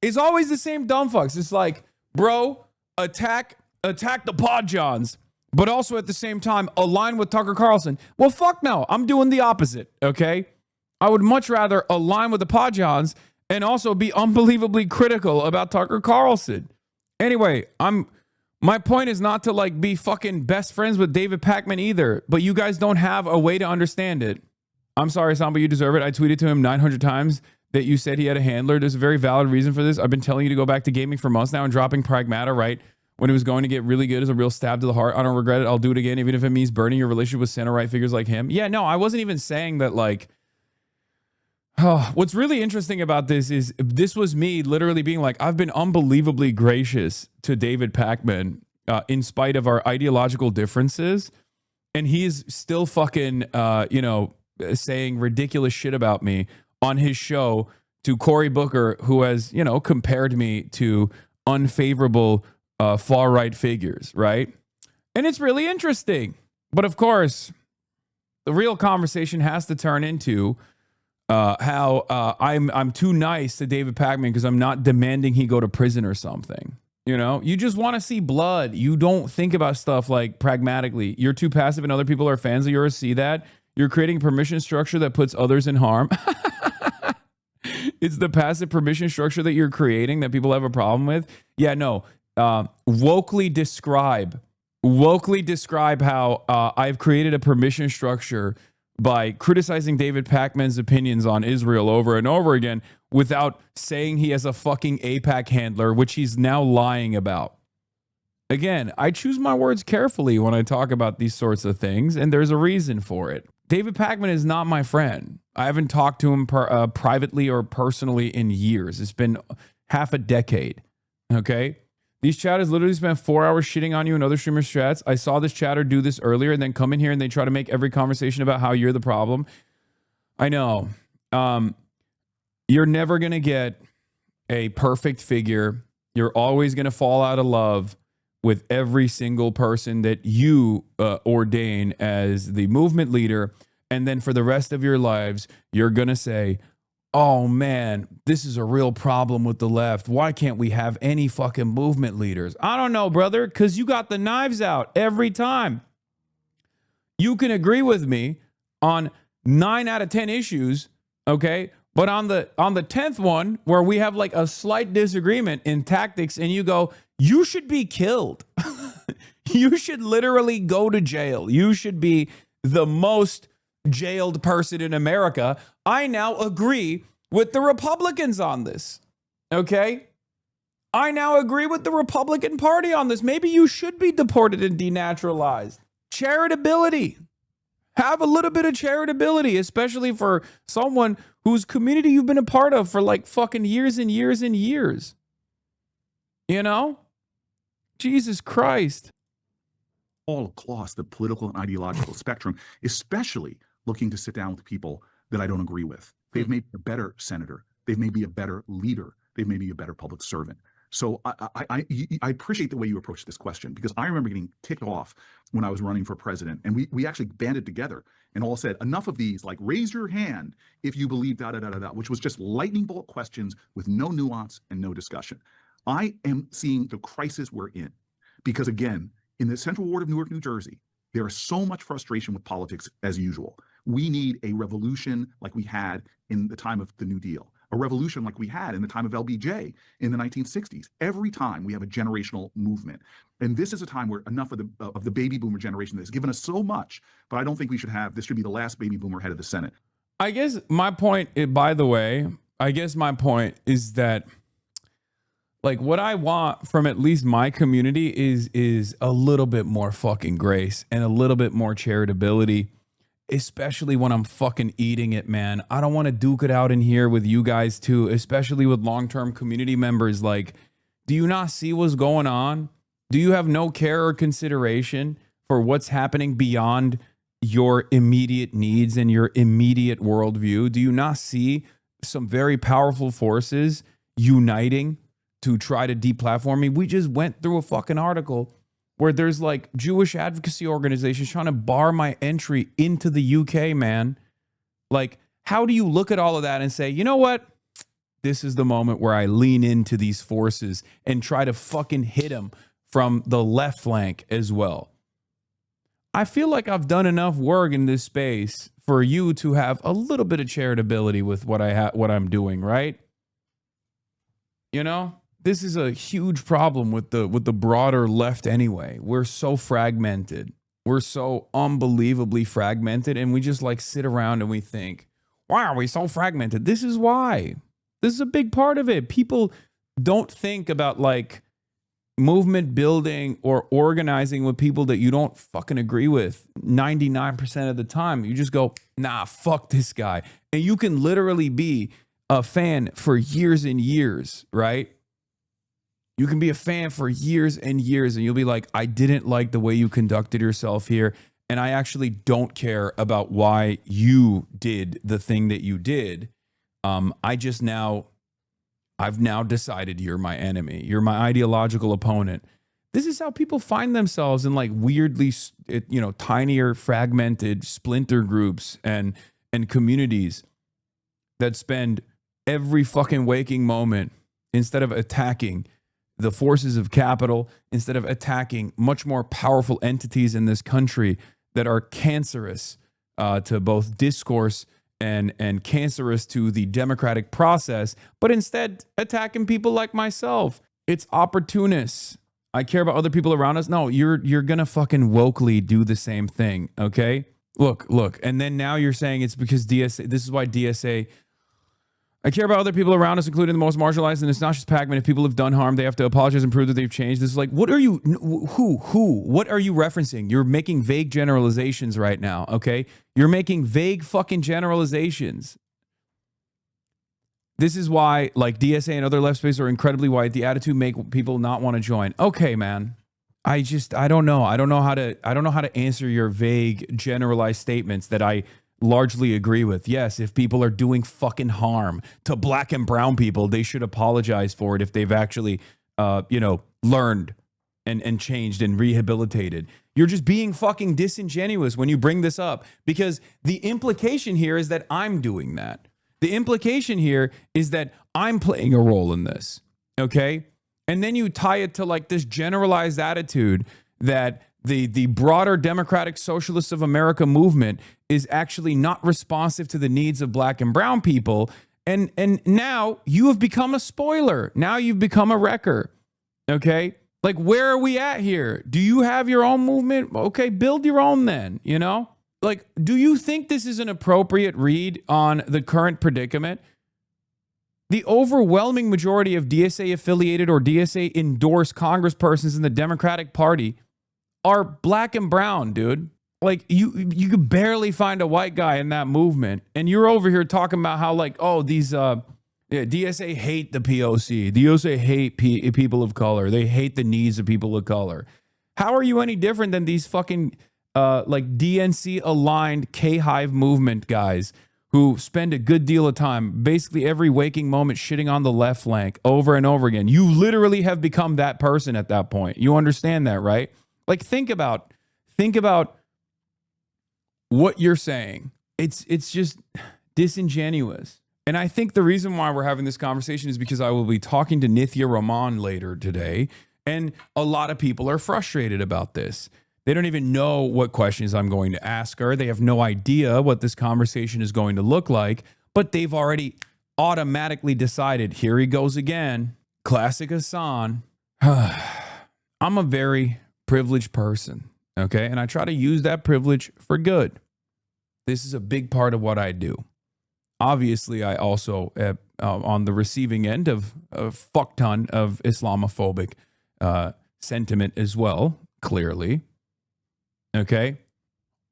It's always the same dumb fucks. It's like, bro, attack the Pod Johns, but also at the same time align with Tucker Carlson. Well, fuck no. I'm doing the opposite, okay? I would much rather align with the Pod Johns and also be unbelievably critical about Tucker Carlson. Anyway, my point is not to like be fucking best friends with David Pakman either, but you guys don't have a way to understand it. I'm sorry, Samba, you deserve it. I tweeted to him 900 times that you said he had a handler. There's a very valid reason for this. I've been telling you to go back to gaming for months now and dropping Pragmata right when it was going to get really good is a real stab to the heart. I don't regret it. I'll do it again, even if it means burning your relationship with center-right figures like him. Yeah, no, I wasn't even saying that like, what's really interesting about this is this was me literally being like, I've been unbelievably gracious to David Pakman in spite of our ideological differences. And he's still fucking, saying ridiculous shit about me on his show to Cory Booker, who has, compared me to unfavorable far-right figures, right? And it's really interesting. But of course, the real conversation has to turn into how I'm too nice to David Pakman because I'm not demanding he go to prison or something. You just want to see blood. You don't think about stuff like pragmatically. You're too passive and other people are fans of yours. See that? You're creating a permission structure that puts others in harm. It's the passive permission structure that you're creating that people have a problem with. Yeah, no. Wokely describe how I've created a permission structure by criticizing David Pakman's opinions on Israel over and over again without saying he has a fucking AIPAC handler, which he's now lying about. Again, I choose my words carefully when I talk about these sorts of things, and there's a reason for it. David Pakman is not my friend. I haven't talked to him privately or personally in years. It's been half a decade, okay? These chatters literally spent 4 hours shitting on you and other streamers' chats. I saw this chatter do this earlier and then come in here and they try to make every conversation about how you're the problem. I know. You're never going to get a perfect figure. You're always going to fall out of love with every single person that you ordain as the movement leader. And then for the rest of your lives, you're going to say, oh man, this is a real problem with the left. Why can't we have any fucking movement leaders? I don't know, brother, because you got the knives out every time. You can agree with me on 9 out of 10 issues, okay? But on the 10th one, where we have like a slight disagreement in tactics, and you go, you should be killed. You should literally go to jail. You should be the most jailed person in America. I now agree with the Republicans on this. Okay? I now agree with the Republican Party on this. Maybe you should be deported and denaturalized. Charitability. Have a little bit of charitability, especially for someone whose community you've been a part of for like fucking years and years and years. You know? Jesus Christ. All across the political and ideological spectrum, especially looking to sit down with people that I don't agree with. They've made a better senator. They've made me a better leader. They've made me a better public servant. So I appreciate the way you approach this question, because I remember getting ticked off when I was running for president, and we actually banded together and all said, enough of these, like raise your hand if you believe da-da-da-da-da, which was just lightning bolt questions with no nuance and no discussion. I am seeing the crisis we're in because, again, in the Central Ward of Newark, New Jersey, there is so much frustration with politics as usual. We need a revolution like we had in the time of the New Deal, a revolution like we had in the time of LBJ in the 1960s. Every time we have a generational movement. And this is a time where enough of the baby boomer generation has given us so much, but I don't think we should have, this should be the last baby boomer head of the Senate. I guess my point, by the way, my point is that like what I want from at least my community is a little bit more fucking grace and a little bit more charitability, especially when I'm fucking eating it, man. I don't want to duke it out in here with you guys too, especially with long-term community members. Like, do you not see what's going on? Do you have no care or consideration for what's happening beyond your immediate needs and your immediate worldview? Do you not see some very powerful forces uniting to try to deplatform me? We just went through a fucking article where there's like Jewish advocacy organizations trying to bar my entry into the UK, man. Like, how do you look at all of that and say, you know what? This is the moment where I lean into these forces and try to fucking hit them from the left flank as well. I feel like I've done enough work in this space for you to have a little bit of charitability with what I'm doing, right? You know, this is a huge problem with the broader left anyway. We're so fragmented. We're so unbelievably fragmented, and we just like sit around and we think, why are we so fragmented? This is why. This is a big part of it. People don't think about like movement building or organizing with people that you don't fucking agree with 99% of the time. You just go, nah, fuck this guy. And you can literally be a fan for years and years, right? You can be a fan for years and years, and you'll be like, I didn't like the way you conducted yourself here, and I actually don't care about why you did the thing that you did. I've now decided you're my enemy. You're my ideological opponent. This is how people find themselves in like weirdly, tinier, fragmented splinter groups and communities that spend every fucking waking moment, instead of attacking the forces of capital, instead of attacking much more powerful entities in this country that are cancerous to both discourse and cancerous to the democratic process, but instead attacking people like myself. It's opportunists. I care about other people around us. No, you're gonna fucking wokely do the same thing, okay? Look. And then now you're saying it's because DSA, this is why DSA, I care about other people around us, including the most marginalized, and it's not just Pac-Man. If people have done harm, they have to apologize and prove that they've changed. This is like, what are you, who, what are you referencing? You're making vague generalizations right now, okay? You're making vague fucking generalizations. This is why, like, DSA and other left spaces are incredibly white. The attitude make people not want to join. Okay, man. I don't know. I don't know how to answer your vague, generalized statements that I largely agree with. Yes, if people are doing fucking harm to black and brown people, they should apologize for it if they've actually, learned and changed and rehabilitated. You're just being fucking disingenuous when you bring this up, because the implication here is that I'm doing that. The implication here is that I'm playing a role in this, okay? And then you tie it to like this generalized attitude that the broader Democratic Socialists of America movement is actually not responsive to the needs of black and brown people. And now you have become a spoiler. Now you've become a wrecker. Okay? Like, where are we at here? Do you have your own movement? Okay, build your own then, you know? Like, do you think this is an appropriate read on the current predicament? The overwhelming majority of DSA affiliated or DSA endorsed congresspersons in the Democratic Party are black and brown, dude. Like, you could barely find a white guy in that movement, and you're over here talking about how like, oh, these DSA hate the POC. DSA hate people of color. They hate the needs of people of color. How are you any different than these fucking like DNC aligned K-Hive movement guys who spend a good deal of time, basically every waking moment, shitting on the left flank over and over again? You literally have become that person at that point. You understand that, right? Like, think about what you're saying. It's just disingenuous. And I think the reason why we're having this conversation is because I will be talking to Nithya Raman later today, and a lot of people are frustrated about this. They don't even know what questions I'm going to ask her. They have no idea what this conversation is going to look like, but they've already automatically decided, here he goes again. Classic Hasan. I'm a very privileged person, okay? And I try to use that privilege for good. This is a big part of what I do. Obviously, I also am on the receiving end of a fuck ton of Islamophobic sentiment as well, clearly. Okay?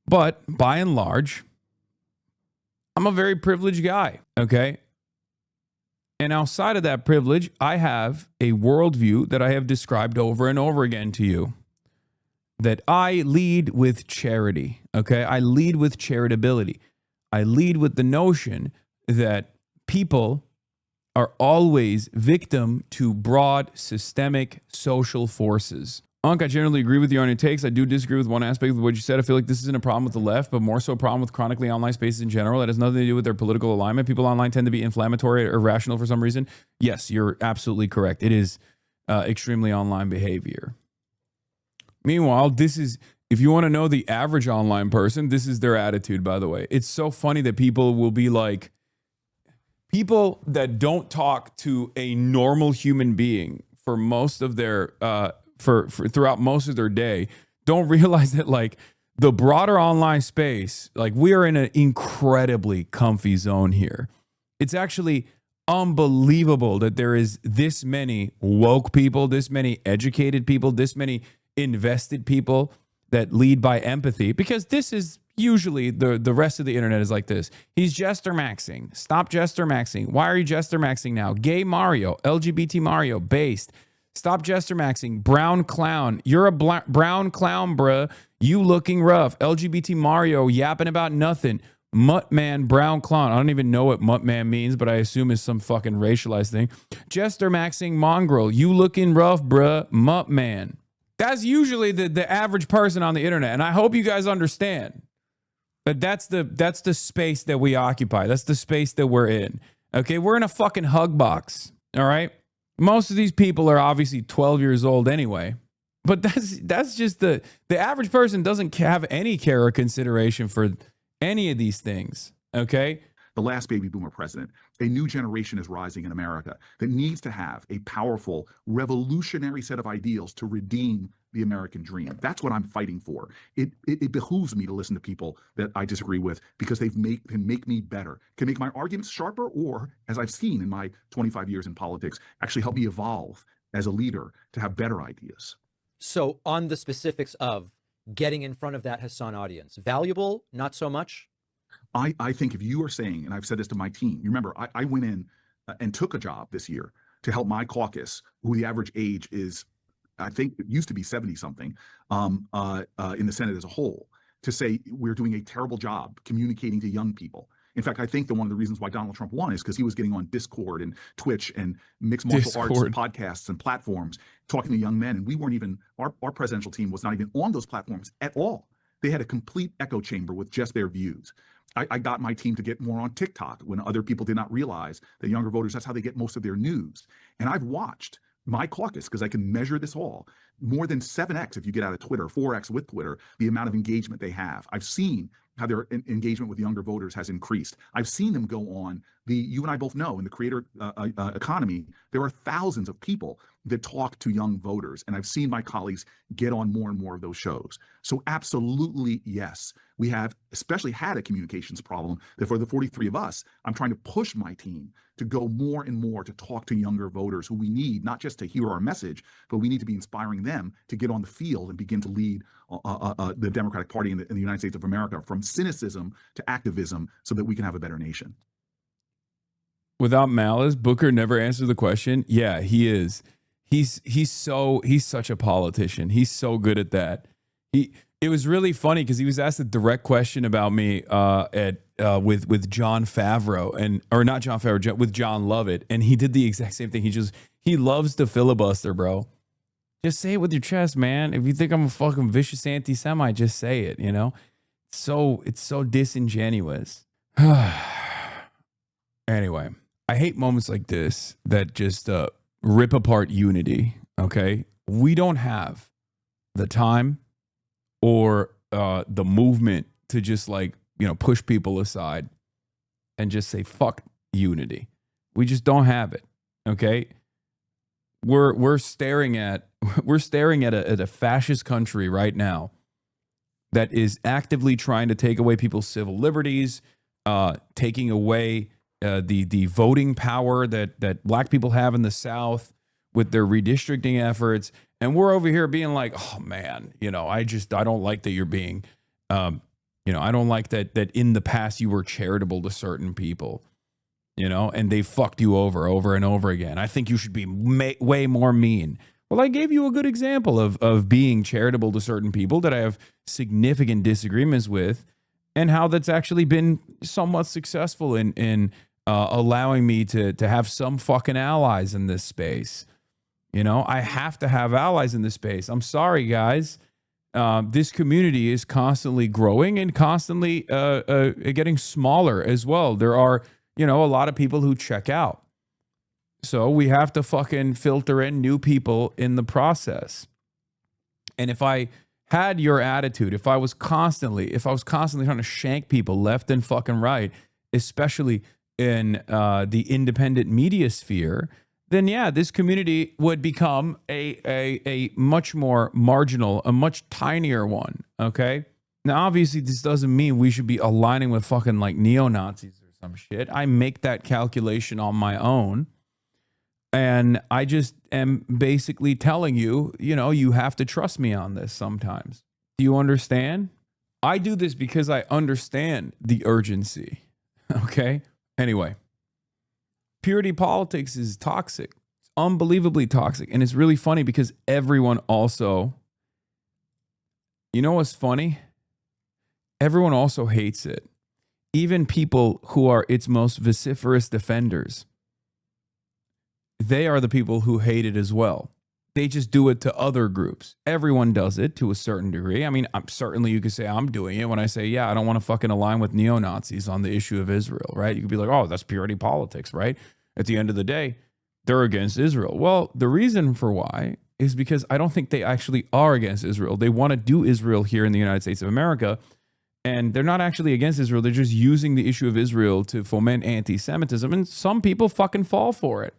But by and large, I'm a very privileged guy, okay? And outside of that privilege, I have a worldview that I have described over and over again to you. That I lead with charity, okay? I lead with charitability. I lead with the notion that people are always victim to broad systemic social forces. Unc, I generally agree with you on your takes. I do disagree with one aspect of what you said. I feel like this isn't a problem with the left, but more so a problem with chronically online spaces in general. That has nothing to do with their political alignment. People online tend to be inflammatory or irrational for some reason. Yes, you're absolutely correct. It is extremely online behavior. Meanwhile, this is, if you want to know the average online person, this is their attitude, by the way. It's so funny that people will be like, people that don't talk to a normal human being for most of their for throughout most of their day don't realize that like the broader online space, like we are in an incredibly comfy zone here. It's actually unbelievable that there is this many woke people, this many educated people, this many invested people that lead by empathy, because this is usually the rest of the internet is like this. He's jester maxing. Stop jester maxing. Why are you jester maxing now? Gay Mario, LGBT Mario, based. Stop jester maxing. Brown clown. You're a brown clown, bruh. You looking rough. LGBT Mario yapping about nothing. Muttman, brown clown. I don't even know what Muttman means, but I assume it's some fucking racialized thing. Jester maxing mongrel. You looking rough, bruh. Muttman. That's usually the average person on the internet, and I hope you guys understand. But that's the space that we occupy. That's the space that we're in. Okay, we're in a fucking hug box. All right. Most of these people are obviously 12 years old anyway. But that's just the average person doesn't have any care or consideration for any of these things. Okay. The last baby boomer president, a new generation is rising in America that needs to have a powerful, revolutionary set of ideals to redeem the American dream. That's what I'm fighting for. It behooves me to listen to people that I disagree with, because they can make me better, can make my arguments sharper, or, as I've seen in my 25 years in politics, actually help me evolve as a leader to have better ideas. So on the specifics of getting in front of that Hasan audience, valuable, not so much? I think if you are saying, and I've said this to my team, you remember, I went in and took a job this year to help my caucus, who the average age is, I think it used to be 70 something, in the Senate as a whole, to say we're doing a terrible job communicating to young people. In fact, I think that one of the reasons why Donald Trump won is because he was getting on Discord and Twitch and mixed martial arts and podcasts and platforms, talking to young men. And we weren't even, our presidential team was not even on those platforms at all. They had a complete echo chamber with just their views. I got my team to get more on TikTok when other people did not realize that younger voters, that's how they get most of their news. And I've watched my caucus, because I can measure this all, more than 7x if you get out of Twitter, 4x with Twitter, the amount of engagement they have. I've seen how their engagement with younger voters has increased. I've seen them go on you and I both know, in the creator economy, there are thousands of people that talk to young voters. And I've seen my colleagues get on more and more of those shows. So absolutely, yes. We have especially had a communications problem that for the 43 of us, I'm trying to push my team to go more and more to talk to younger voters who we need, not just to hear our message, but we need to be inspiring them to get on the field and begin to lead the Democratic Party in the United States of America from cynicism to activism so that we can have a better nation. Without malice, Booker never answered the question. Yeah, he is. He's such a politician. He's so good at that. It was really funny because he was asked a direct question about me with John Favreau or not John Favreau, with John Lovett, and he did the exact same thing. He loves to filibuster, bro. Just say it with your chest, man. If you think I'm a fucking vicious anti-Semite, just say it. You know, it's so disingenuous. Anyway, I hate moments like this that just rip apart unity. Okay, we don't have the time or the movement to just push people aside and just say fuck unity. We just don't have it. Okay, we're staring at a fascist country right now that is actively trying to take away people's civil liberties, taking away the voting power that black people have in the South with their redistricting efforts. And we're over here being like, oh man, I don't like that you're being, I don't like that in the past you were charitable to certain people, and they fucked you over and over again. I think you should be way more mean. Well, I gave you a good example of being charitable to certain people that I have significant disagreements with, and how that's actually been somewhat successful in allowing me to have some fucking allies in this space. You know, I have to have allies in this space. I'm sorry, guys. This community is constantly growing and constantly getting smaller as well. There are, you know, a lot of people who check out. So we have to fucking filter in new people in the process. And if I had your attitude, if I was constantly trying to shank people left and fucking right, especially in the independent media sphere, then yeah, this community would become a much more marginal, a much tinier one. Okay. Now, obviously, this doesn't mean we should be aligning with fucking like neo-Nazis or some shit. I make that calculation on my own. And I just am basically telling you, you know, you have to trust me on this sometimes. Do you understand? I do this because I understand the urgency. Okay. Anyway. Purity politics is toxic. It's unbelievably toxic. And it's really funny because everyone also, you know what's funny? Everyone also hates it. Even people who are its most vociferous defenders. They are the people who hate it as well. They just do it to other groups. Everyone does it to a certain degree. I mean, certainly you could say I'm doing it when I say, yeah, I don't want to fucking align with neo-Nazis on the issue of Israel, right? You could be like, oh, that's purity politics, right? At the end of the day, they're against Israel. Well, the reason for why is because I don't think they actually are against Israel. They want to do Israel here in the United States of America, and they're not actually against Israel. They're just using the issue of Israel to foment anti-Semitism, and some people fucking fall for it,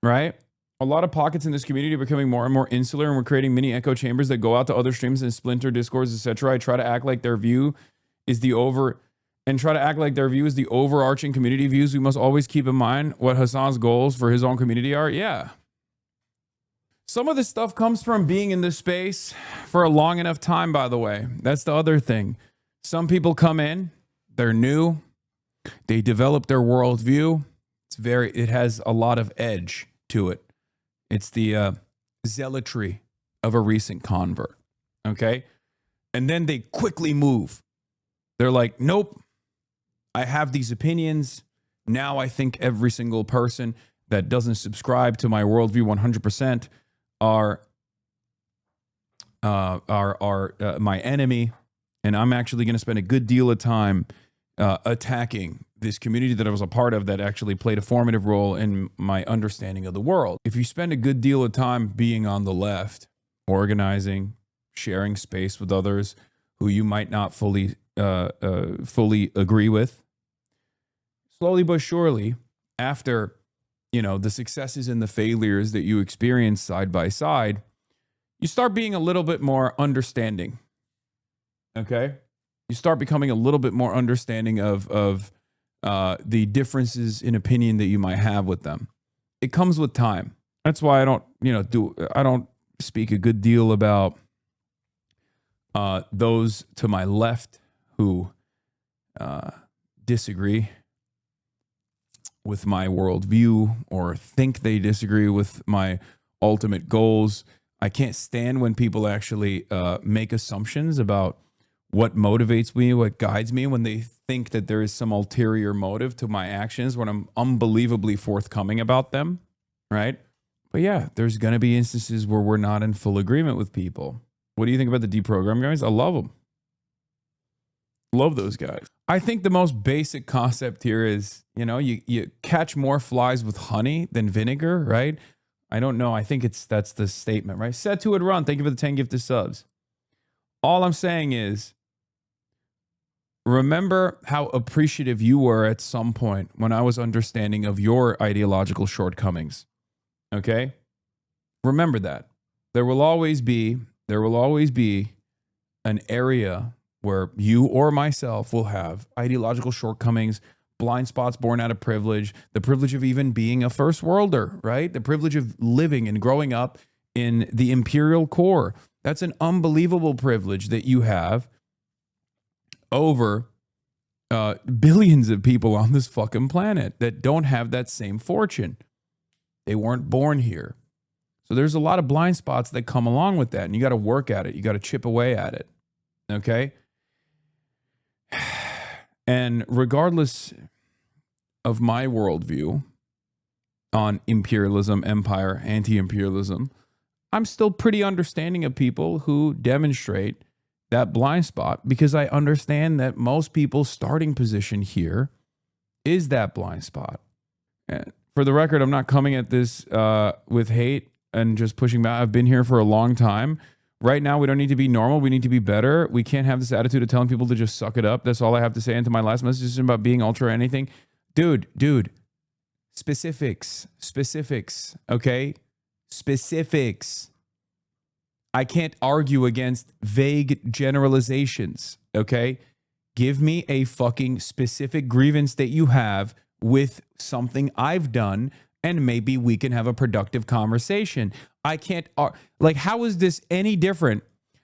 right? A lot of pockets in this community are becoming more and more insular, and we're creating mini echo chambers that go out to other streams and splinter discourse, etc. I try to act like their view is the overarching community views. We must always keep in mind what Hasan's goals for his own community are. Yeah. Some of this stuff comes from being in this space for a long enough time, by the way. That's the other thing. Some people come in, they're new, they develop their worldview. It has a lot of edge to it. It's the zealotry of a recent convert. Okay. And then they quickly move. They're like, nope, I have these opinions. Now I think every single person that doesn't subscribe to my worldview 100% are my enemy. And I'm actually going to spend a good deal of time attacking this community that I was a part of that actually played a formative role in my understanding of the world. If you spend a good deal of time being on the left, organizing, sharing space with others who you might not fully agree with, slowly but surely, after, you know, the successes and the failures that you experience side by side, you start being a little bit more understanding. Okay? You start becoming a little bit more understanding of the differences in opinion that you might have with them. It comes with time. That's why I don't speak a good deal about those to my left who disagree with my worldview or think they disagree with my ultimate goals. I can't stand when people actually make assumptions about what motivates me, what guides me, when they think that there is some ulterior motive to my actions when I'm unbelievably forthcoming about them, right? But yeah, there's going to be instances where we're not in full agreement with people. What do you think about the deprogram guys? I love them. Love those guys. I think the most basic concept here is, you know, you catch more flies with honey than vinegar, right? I don't know. I think that's the statement, right? Set to it, run. Thank you for the 10 gifted subs. All I'm saying is, remember how appreciative you were at some point when I was understanding of your ideological shortcomings. Okay? Remember that. There will always be an area where you or myself will have ideological shortcomings, blind spots born out of privilege, the privilege of even being a first worlder, right? The privilege of living and growing up in the imperial core. That's an unbelievable privilege that you have over billions of people on this fucking planet that don't have that same fortune. They weren't born here. So there's a lot of blind spots that come along with that, and you got to work at it. You got to chip away at it. Okay? And regardless of my worldview, on imperialism, empire, anti-imperialism, I'm still pretty understanding of people who demonstrate that blind spot, because I understand that most people's starting position here is that blind spot. And for the record, I'm not coming at this with hate and just pushing back. I've been here for a long time. Right now, we don't need to be normal. We need to be better. We can't have this attitude of telling people to just suck it up. That's all I have to say. And to my last message is about being ultra anything. Dude, specifics, okay? Specifics. I can't argue against vague generalizations, okay? Give me a fucking specific grievance that you have with something I've done, and maybe we can have a productive conversation. I can't, like, how is this any different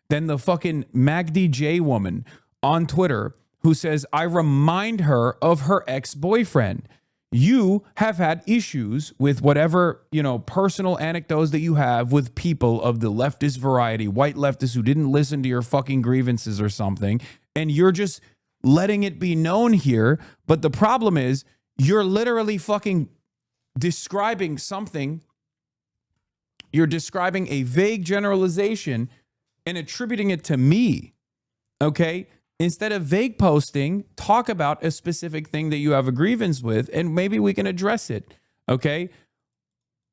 than the fucking Magdi J woman on Twitter who says, I remind her of her ex-boyfriend? You have had issues with whatever, personal anecdotes that you have with people of the leftist variety, white leftists who didn't listen to your fucking grievances or something, and you're just letting it be known here. But the problem is, you're literally fucking describing something. You're describing a vague generalization and attributing it to me, okay? Instead of vague posting, talk about a specific thing that you have a grievance with, and maybe we can address it, okay?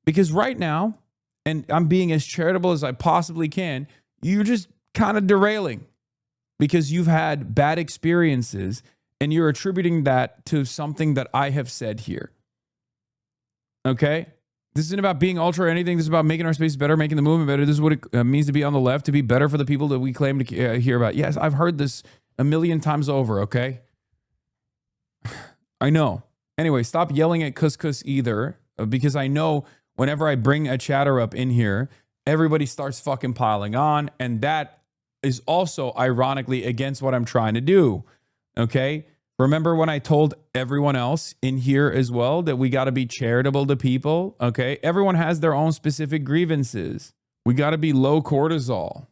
Because right now, and I'm being as charitable as I possibly can, you're just kind of derailing because you've had bad experiences and you're attributing that to something that I have said here, okay? This isn't about being ultra or anything. This is about making our space better, making the movement better. This is what it means to be on the left, to be better for the people that we claim to hear about. Yes, I've heard this a million times over, okay? I know. Anyway, stop yelling at Couscous either, because I know whenever I bring a chatter up in here, everybody starts fucking piling on, and that is also ironically against what I'm trying to do, okay? Remember when I told everyone else in here as well that we got to be charitable to people, okay? Everyone has their own specific grievances. We got to be low cortisol.